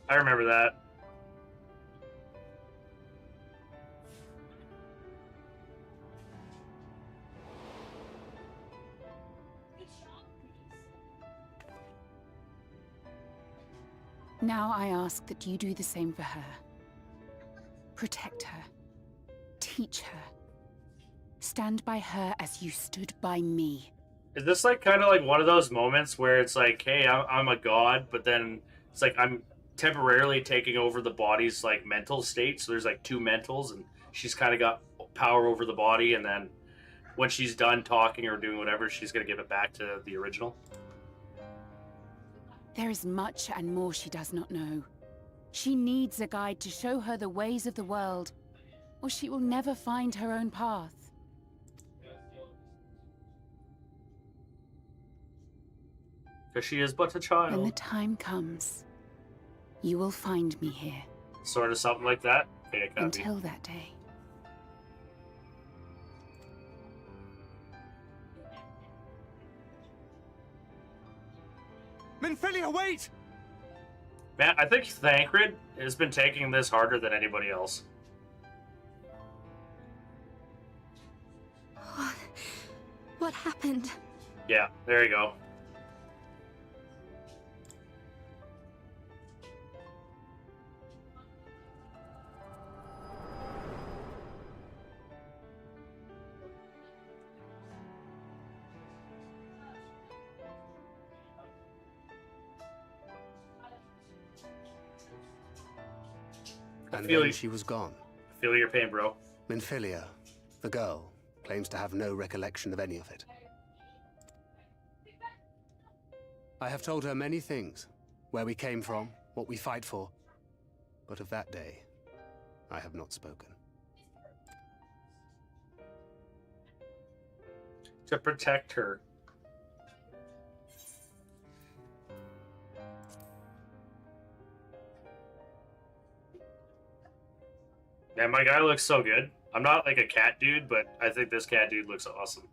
I remember that. Now I ask that you do the same for her. Protect her. Teach her. Stand by her as you stood by me. Is this like kind of like one of those moments where it's like, hey, I'm a god, but then it's like I'm temporarily taking over the body's like mental state. So there's like two mentals, and she's kind of got power over the body, and then when she's done talking or doing whatever, she's gonna give it back to the original. There is much and more she does not know. She needs a guide to show her the ways of the world, or she will never find her own path. Because she is but a When child. the time comes, you will find me here. Sort of something like that. Okay, it can't be. Until that day. Minfilia, wait! Man, I think Thancred has been taking this harder than anybody else. What happened? Yeah, there you go. And feel then you. she was gone. Feel your pain, bro. Minfilia, the girl, claims to have no recollection of any of it. I have told her many things. Where we came from, what we fight for. But of that day, I have not spoken. To protect her. Man, my guy looks so good. I'm not like a cat dude, but I think this cat dude looks awesome.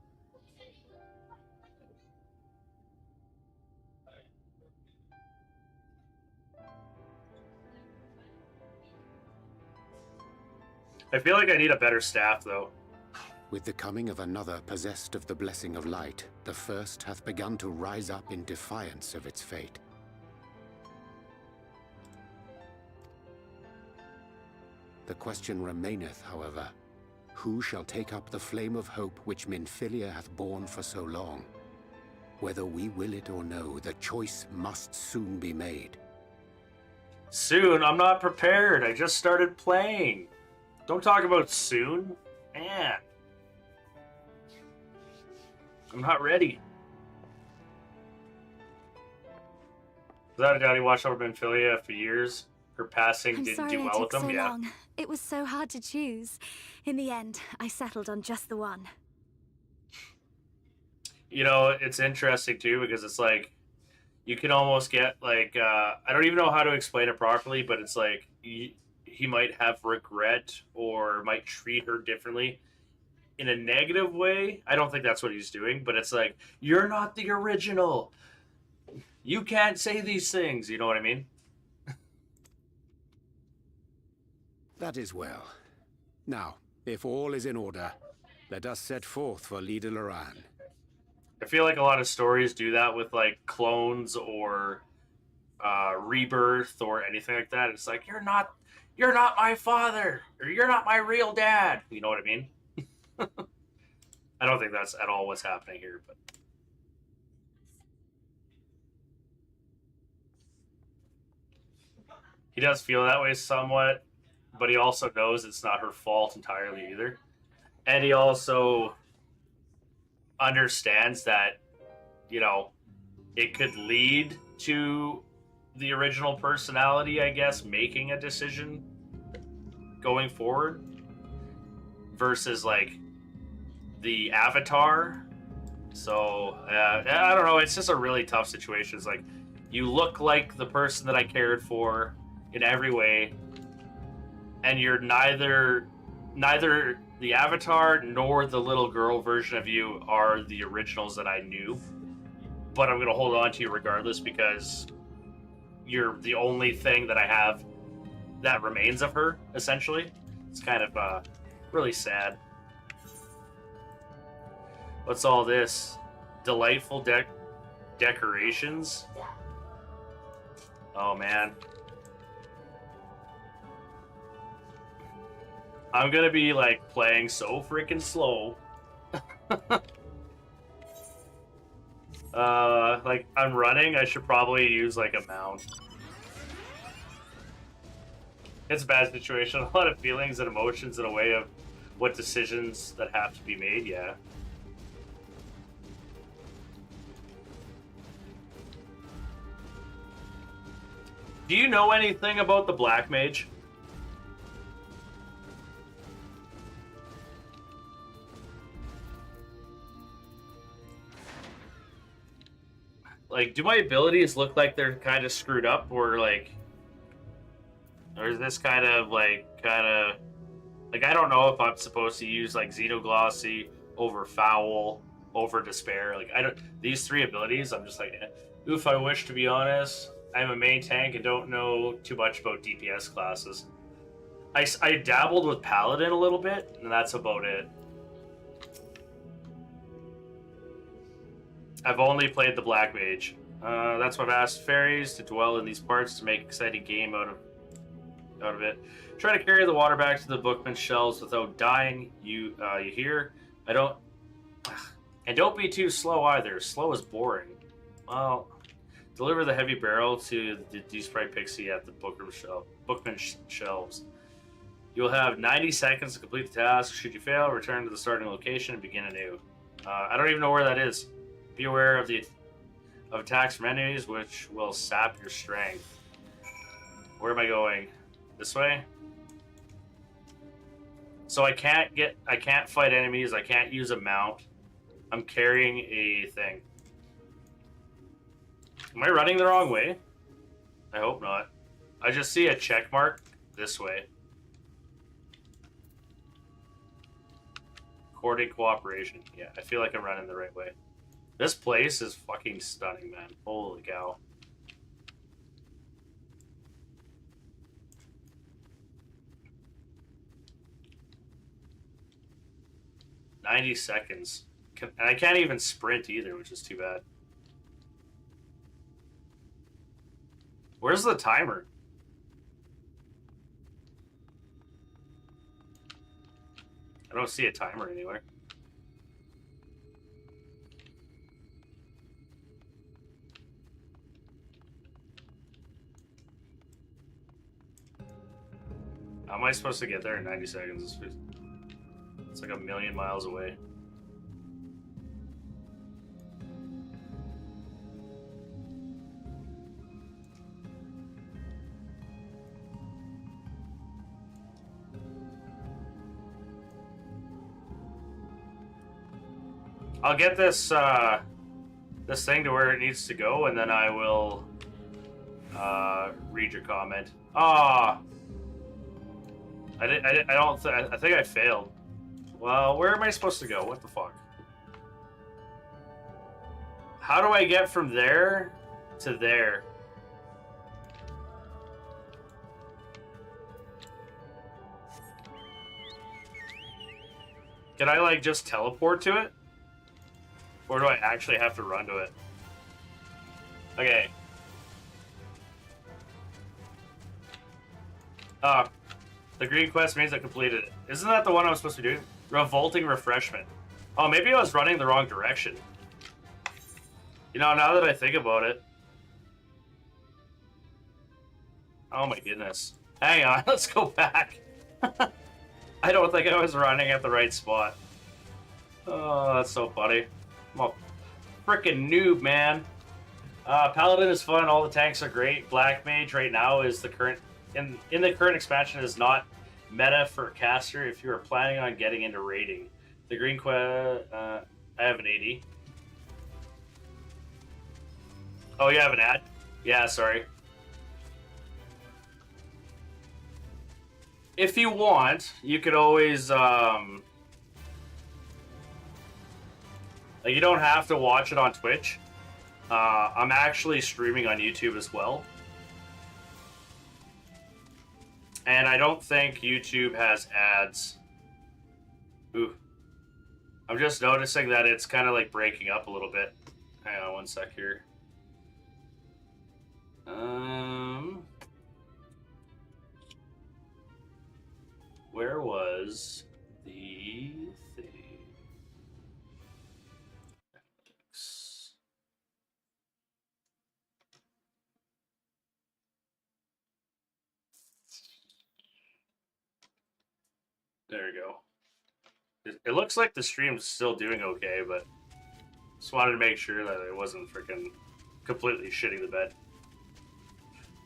I feel like I need a better staff, though. With the coming of another possessed of the blessing of light, the first hath begun to rise up in defiance of its fate. The question remaineth, however, who shall take up the flame of hope which Minfilia hath borne for so long? Whether we will it or no, the choice must soon be made. Soon? I'm not prepared. I just started playing. Don't talk about soon. Man. I'm not ready. Without a doubt, he watched over Minfilia for years. Her passing I'm didn't sorry do it well with took them. so Yeah. long. It was so hard to choose. In the end, I settled on just the one. You know, it's interesting too because it's like you can almost get like I don't even know how to explain it properly, but it's like he might have regret or might treat her differently in a negative way. I don't think that's what he's doing, but it's like, you're not the original. You can't say these things. You know what I mean? That is well. Now, if all is in order, let us set forth for Leader Loran. I feel like a lot of stories do that with like clones or rebirth or anything like that. It's like, you're not my father, or you're not my real dad. You know what I mean? I don't think that's at all what's happening here, but he does feel that way somewhat, but he also knows it's not her fault entirely either. And he also understands that, you know, it could lead to the original personality, I guess, making a decision going forward versus like the avatar. So I don't know, it's just a really tough situation. It's like, you look like the person that I cared for in every way, and you're neither the avatar nor the little girl version of you are the originals that I knew, but I'm gonna hold on to you regardless because you're the only thing that I have that remains of her, essentially. It's kind of really sad. What's all this? Delightful decorations? Oh, man. I'm gonna be, like, playing so freaking slow. Like, I'm running, I should probably use, like, a mount. It's a bad situation. A lot of feelings and emotions in a way of what decisions that have to be made, yeah. Do you know anything about the Black Mage? Like, do my abilities look like they're kind of screwed up, or like, or is this kind of like, I don't know if I'm supposed to use like Xenoglossy over Foul over Despair. Like, I don't, these three abilities, I'm just like, oof, I wish, to be honest. I'm a main tank and don't know too much about DPS classes. I dabbled with Paladin a little bit, and that's about it. I've only played the Black Mage. That's why I've asked fairies to dwell in these parts to make an exciting game out of it. Try to carry the water back to the bookman's shelves without dying. You hear? And don't be too slow either. Slow is boring. Well, deliver the heavy barrel to the Desprite Pixie at the bookman's shelves. You'll have 90 seconds to complete the task. Should you fail, return to the starting location and begin anew. I don't even know where that is. Be aware of attacks from enemies, which will sap your strength. Where am I going? This way? So I can't fight enemies. I can't use a mount. I'm carrying a thing. Am I running the wrong way? I hope not. I just see a check mark this way. Courting cooperation. Yeah, I feel like I'm running the right way. This place is fucking stunning, man. Holy cow. "90 seconds. And I can't even sprint either, which is too bad. Where's the timer? I don't see a timer anywhere. How am I supposed to get there in 90 seconds? It's like a million miles away. I'll get this this thing to where it needs to go, and then I will read your comment. Ah, I think I failed. Well, where am I supposed to go? What the fuck? How do I get from there to there? Can I, like, just teleport to it? Or do I actually have to run to it? Okay. The green quest means I completed it. Isn't that the one I was supposed to be doing? Revolting refreshment. Oh, maybe I was running the wrong direction. You know, now that I think about it. Oh my goodness. Hang on, let's go back. I don't think I was running at the right spot. Oh, that's so funny. I'm a freaking noob, man. Paladin is fun. All the tanks are great. Black Mage right now is the current... In the current expansion is not meta for caster if you are planning on getting into raiding. The green quest... I have an 80. Oh, you have an ad? Yeah, sorry. If you want, you could always... Like, you don't have to watch it on Twitch. I'm actually streaming on YouTube as well. And I don't think YouTube has ads. Ooh. I'm just noticing that it's kind of like breaking up a little bit. Hang on one sec here. Where was the thing? There we go. It looks like the stream's still doing okay, but just wanted to make sure that it wasn't freaking completely shitting the bed.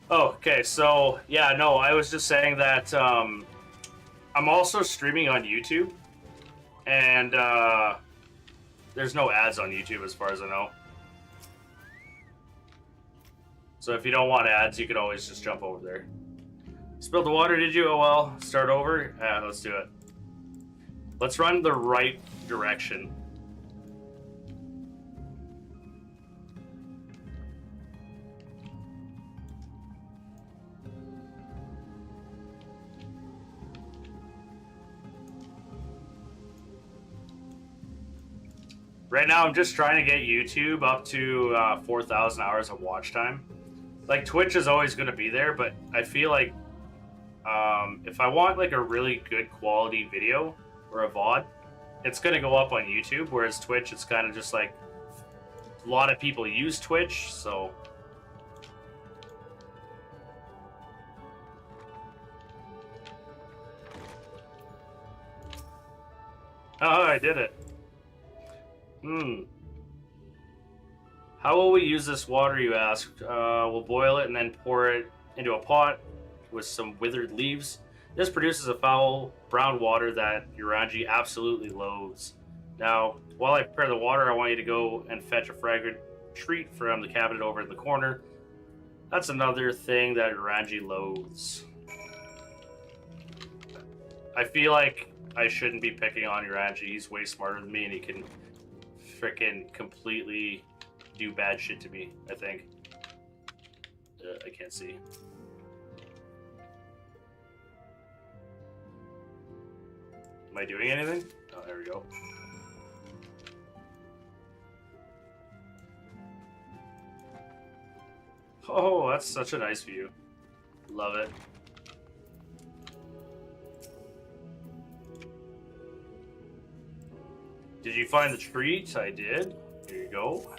Oh, okay, so, yeah, no, I was just saying that I'm also streaming on YouTube, and there's no ads on YouTube as far as I know. So if you don't want ads, you could always just jump over there. Spilled the water, did you? Oh well, start over? Let's do it. Let's run the right direction. Right now, I'm just trying to get YouTube up to 4,000 hours of watch time. Like, Twitch is always going to be there, but I feel like if I want like a really good quality video or a VOD, it's going to go up on YouTube, whereas Twitch, it's kind of just like a lot of people use Twitch, so... Oh, I did it. How will we use this water, you ask? We'll boil it and then pour it into a pot with some withered leaves. This produces a foul brown water that Uranji absolutely loathes. Now, while I prepare the water, I want you to go and fetch a fragrant treat from the cabinet over in the corner. That's another thing that Ranji loathes. I feel like I shouldn't be picking on Ranji. He's way smarter than me, and he can frickin' completely do bad shit to me, I think. I can't see. Am I doing anything? Oh, there we go. Oh, that's such a nice view. Love it. Did you find the treat? I did. Here you go.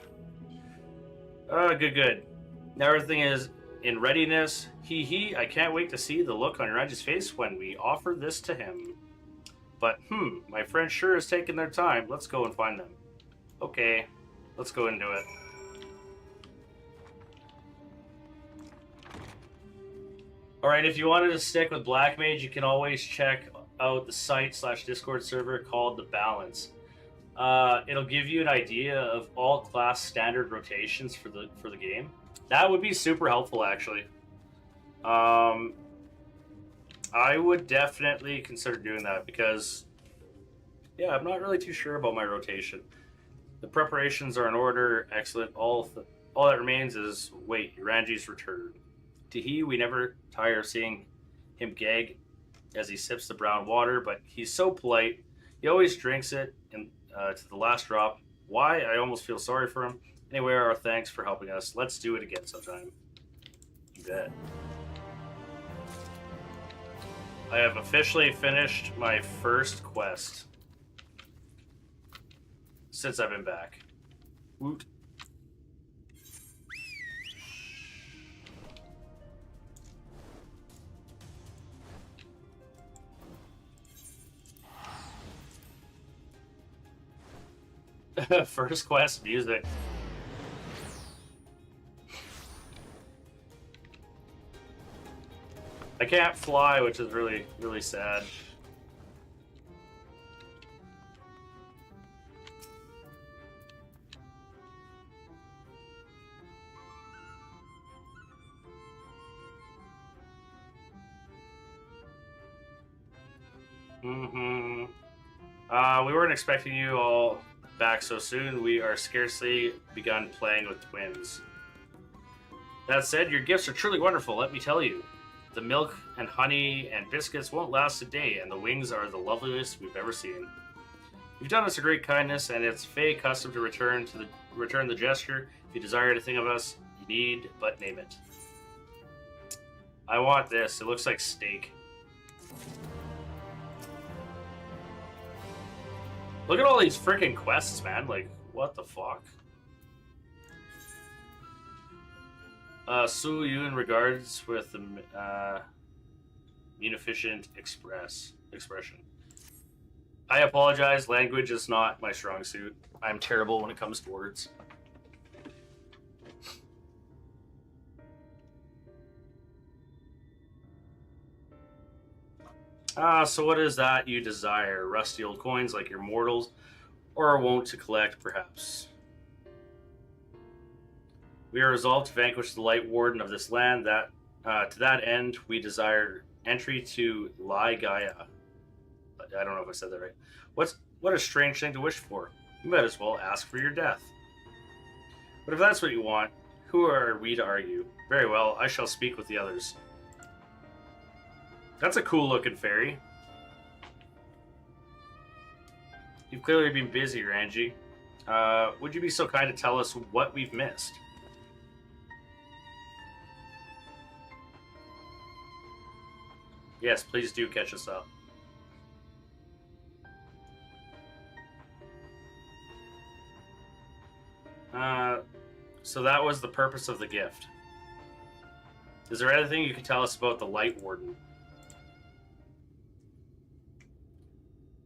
Good. Now everything is in readiness. Hee, I can't wait to see the look on Ranji's face when we offer this to him. But, my friends sure is taking their time. Let's go and find them. Okay, let's go and do it. Alright, if you wanted to stick with Black Mage, you can always check out the site/Discord server called The Balance. It'll give you an idea of all class standard rotations for the game. That would be super helpful, actually. I would definitely consider doing that because, yeah, I'm not really too sure about my rotation. The preparations are in order. Excellent. All that remains is wait. Ranji's return. Teehee, we never tire of seeing him gag as he sips the brown water, but he's so polite. He always drinks it to the last drop. Why? I almost feel sorry for him. Anyway, our thanks for helping us. Let's do it again sometime. You bet. I have officially finished my first quest since I've been back. Woot. First quest music. I can't fly, which is really, really sad. We weren't expecting you all back so soon. We are scarcely begun playing with twins. That said, your gifts are truly wonderful, let me tell you. The milk and honey and biscuits won't last a day, and the wings are the loveliest we've ever seen. You've done us a great kindness, and it's Fae custom to return the gesture. If you desire anything of us, you need but name it. I want this. It looks like steak. Look at all these freaking quests, man. Like, what the fuck? Sue you in regards with the munificent expression. I apologize. Language is not my strong suit. I'm terrible when it comes to words. So what is that you desire? Rusty old coins like your mortals, or a wont to collect, perhaps? We are resolved to vanquish the Light Warden of this land. To that end, we desire entry to Lai Gaia. I don't know if I said that right. What a strange thing to wish for. You might as well ask for your death. But if that's what you want, who are we to argue? Very well, I shall speak with the others. That's a cool looking fairy. You've clearly been busy, Ranji. Would you be so kind to tell us what we've missed? Yes, please do catch us up. So that was the purpose of the gift. Is there anything you can tell us about the Light Warden?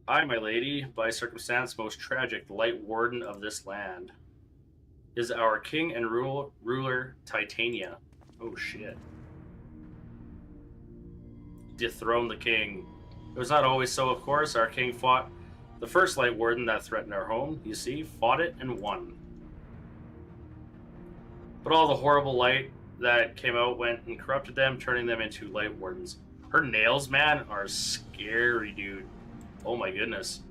I, my lady, by circumstance most tragic, the Light Warden of this land, is our king and ruler Titania. Oh shit. Dethrone the king. It was not always so, of course. Our king fought The first Light Warden that threatened our home, you see, fought it and won. But all the horrible light that came out went and corrupted them, turning them into Light Wardens. Her nails, man, are scary, dude. Oh my goodness.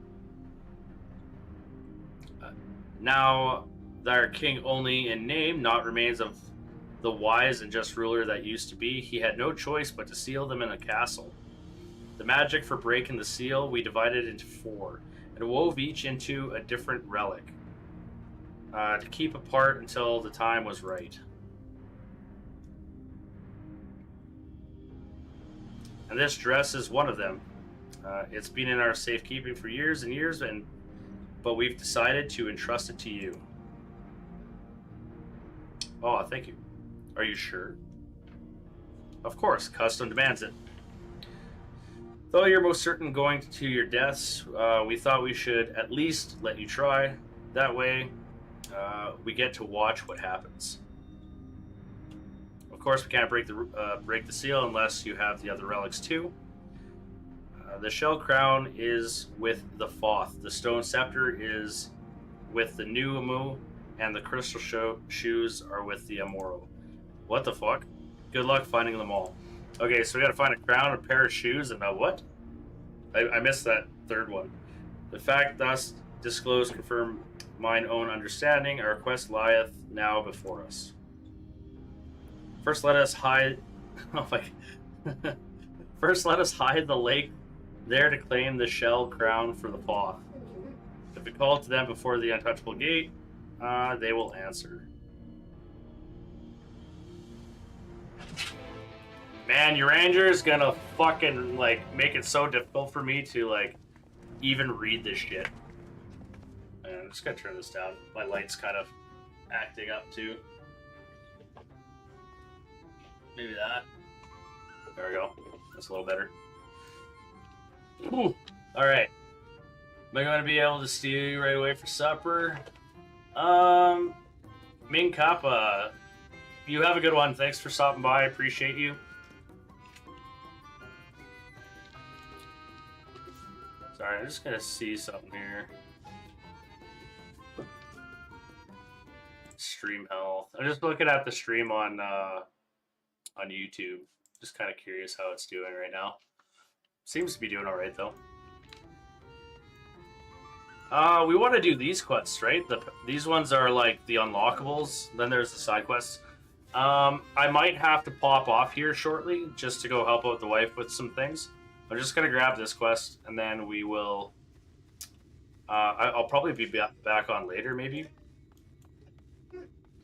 Now, our king only in name, not remains of the wise and just ruler that used to be, he had no choice but to seal them in a castle. The magic for breaking the seal, we divided into 4, and wove each into a different relic, to keep apart until the time was right. And this dress is one of them. It's been in our safekeeping for years and years, but we've decided to entrust it to you. Oh, thank you. Are you sure? Of course, custom demands it. Though you're most certain going to your deaths, we thought we should at least let you try. That way, we get to watch what happens. Of course, we can't break the seal unless you have the other relics too. The shell crown is with the Foth. The stone scepter is with the new Amu, and the crystal shoes are with the Amuro. What the fuck? Good luck finding them all. Okay, so we gotta find a crown, a pair of shoes, and a what? I missed that third one. The fact thus disclosed confirm mine own understanding. Our quest lieth now before us. First, let us hide. Oh my. First, let us hide the lake, there to claim the shell crown for the Foth. If we call to them before the untouchable gate, they will answer. Man, your ranger is gonna fucking like make it so difficult for me to like even read this shit. And I'm just gonna turn this down. My light's kind of acting up too. Maybe that. There we go. That's a little better. Ooh. All right. Am I gonna be able to steal you right away for supper? Ming Kappa, you have a good one. Thanks for stopping by. I appreciate you. Sorry, I'm just gonna see something here. Stream health. I'm just looking at the stream on YouTube. Just kind of curious how it's doing right now. Seems to be doing all right though. We want to do these quests, right? These ones are like the unlockables. Then there's the side quests. I might have to pop off here shortly just to go help out the wife with some things. I'm just gonna grab this quest and then we will. I'll probably be back on later, maybe.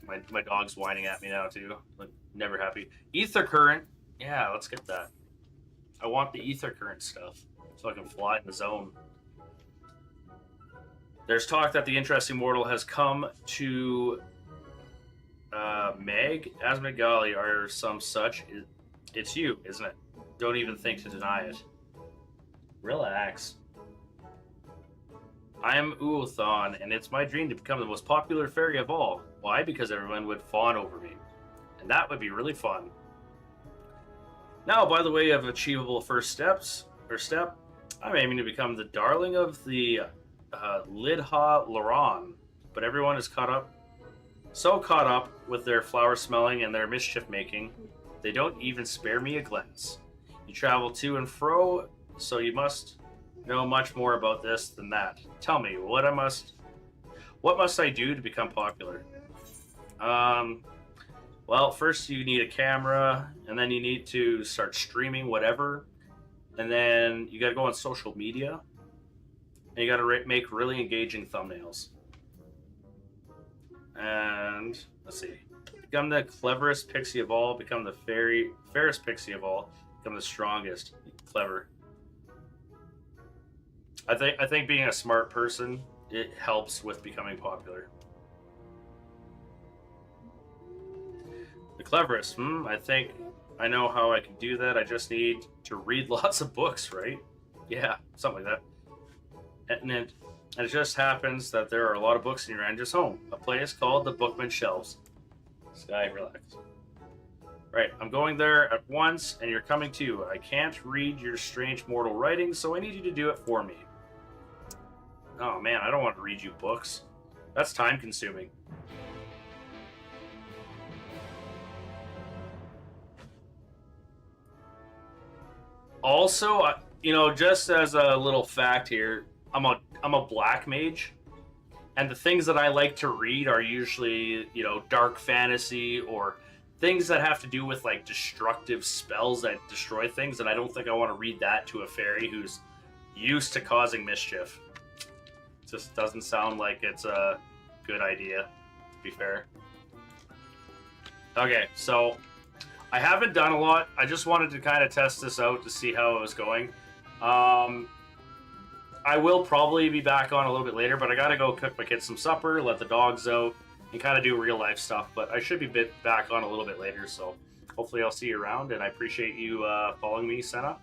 My dog's whining at me now too. Like, never happy. Ether current. Yeah, let's get that. I want the ether current stuff so I can fly in the zone. There's talk that the interesting mortal has come to Meg, Asmodgali, or some such. It's you, isn't it? Don't even think to deny it. Relax. I am Uothon, and it's my dream to become the most popular fairy of all. Why? Because everyone would fawn over me. And that would be really fun. Now, by the way of achievable first step, I'm aiming to become the darling of the Lidha Laran. But everyone is so caught up with their flower smelling and their mischief making, they don't even spare me a glance. You travel to and fro, so you must know much more about this than that. Tell me, what must I do to become popular? Well, first you need a camera, and then you need to start streaming whatever, and then you gotta go on social media, and you gotta make really engaging thumbnails. And let's see, become the cleverest pixie of all, become the fairest pixie of all, become the strongest. Clever. I think being a smart person, it helps with becoming popular. The cleverest. I think I know how I can do that. I just need to read lots of books, right? Yeah, something like that. And it just happens that there are a lot of books in your ranger's home. A place called the Bookman Shelves. Sky, relax. Right, I'm going there at once, and you're coming too. I can't read your strange mortal writing, so I need you to do it for me. Oh man, I don't want to read you books. That's time consuming. Also, you know, just as a little fact here, I'm a black mage, and the things that I like to read are usually, you know, dark fantasy or things that have to do with like destructive spells that destroy things, and I don't think I want to read that to a fairy who's used to causing mischief. Just doesn't sound like it's a good idea, to be fair. Okay, so I haven't done a lot. I just wanted to kind of test this out to see how it was going. I will probably be back on a little bit later, but I gotta go cook my kids some supper, let the dogs out, and kind of do real life stuff. But I should be back on a little bit later, so hopefully I'll see you around, and I appreciate you following me, Senna.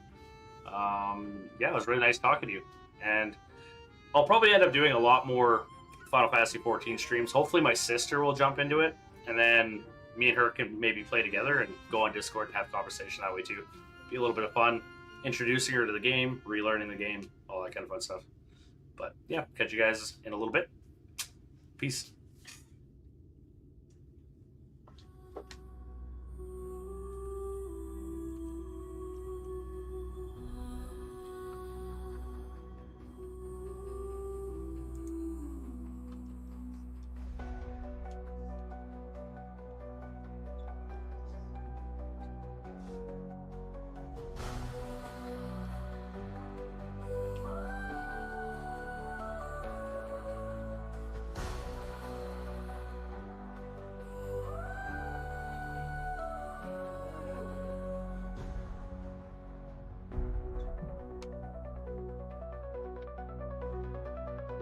Yeah, it was really nice talking to you, and I'll probably end up doing a lot more Final Fantasy XIV streams. Hopefully my sister will jump into it, and then me and her can maybe play together and go on Discord and have conversation that way too. Be a little bit of fun, introducing her to the game, relearning the game, all that kind of fun stuff. But yeah, catch you guys in a little bit. Peace.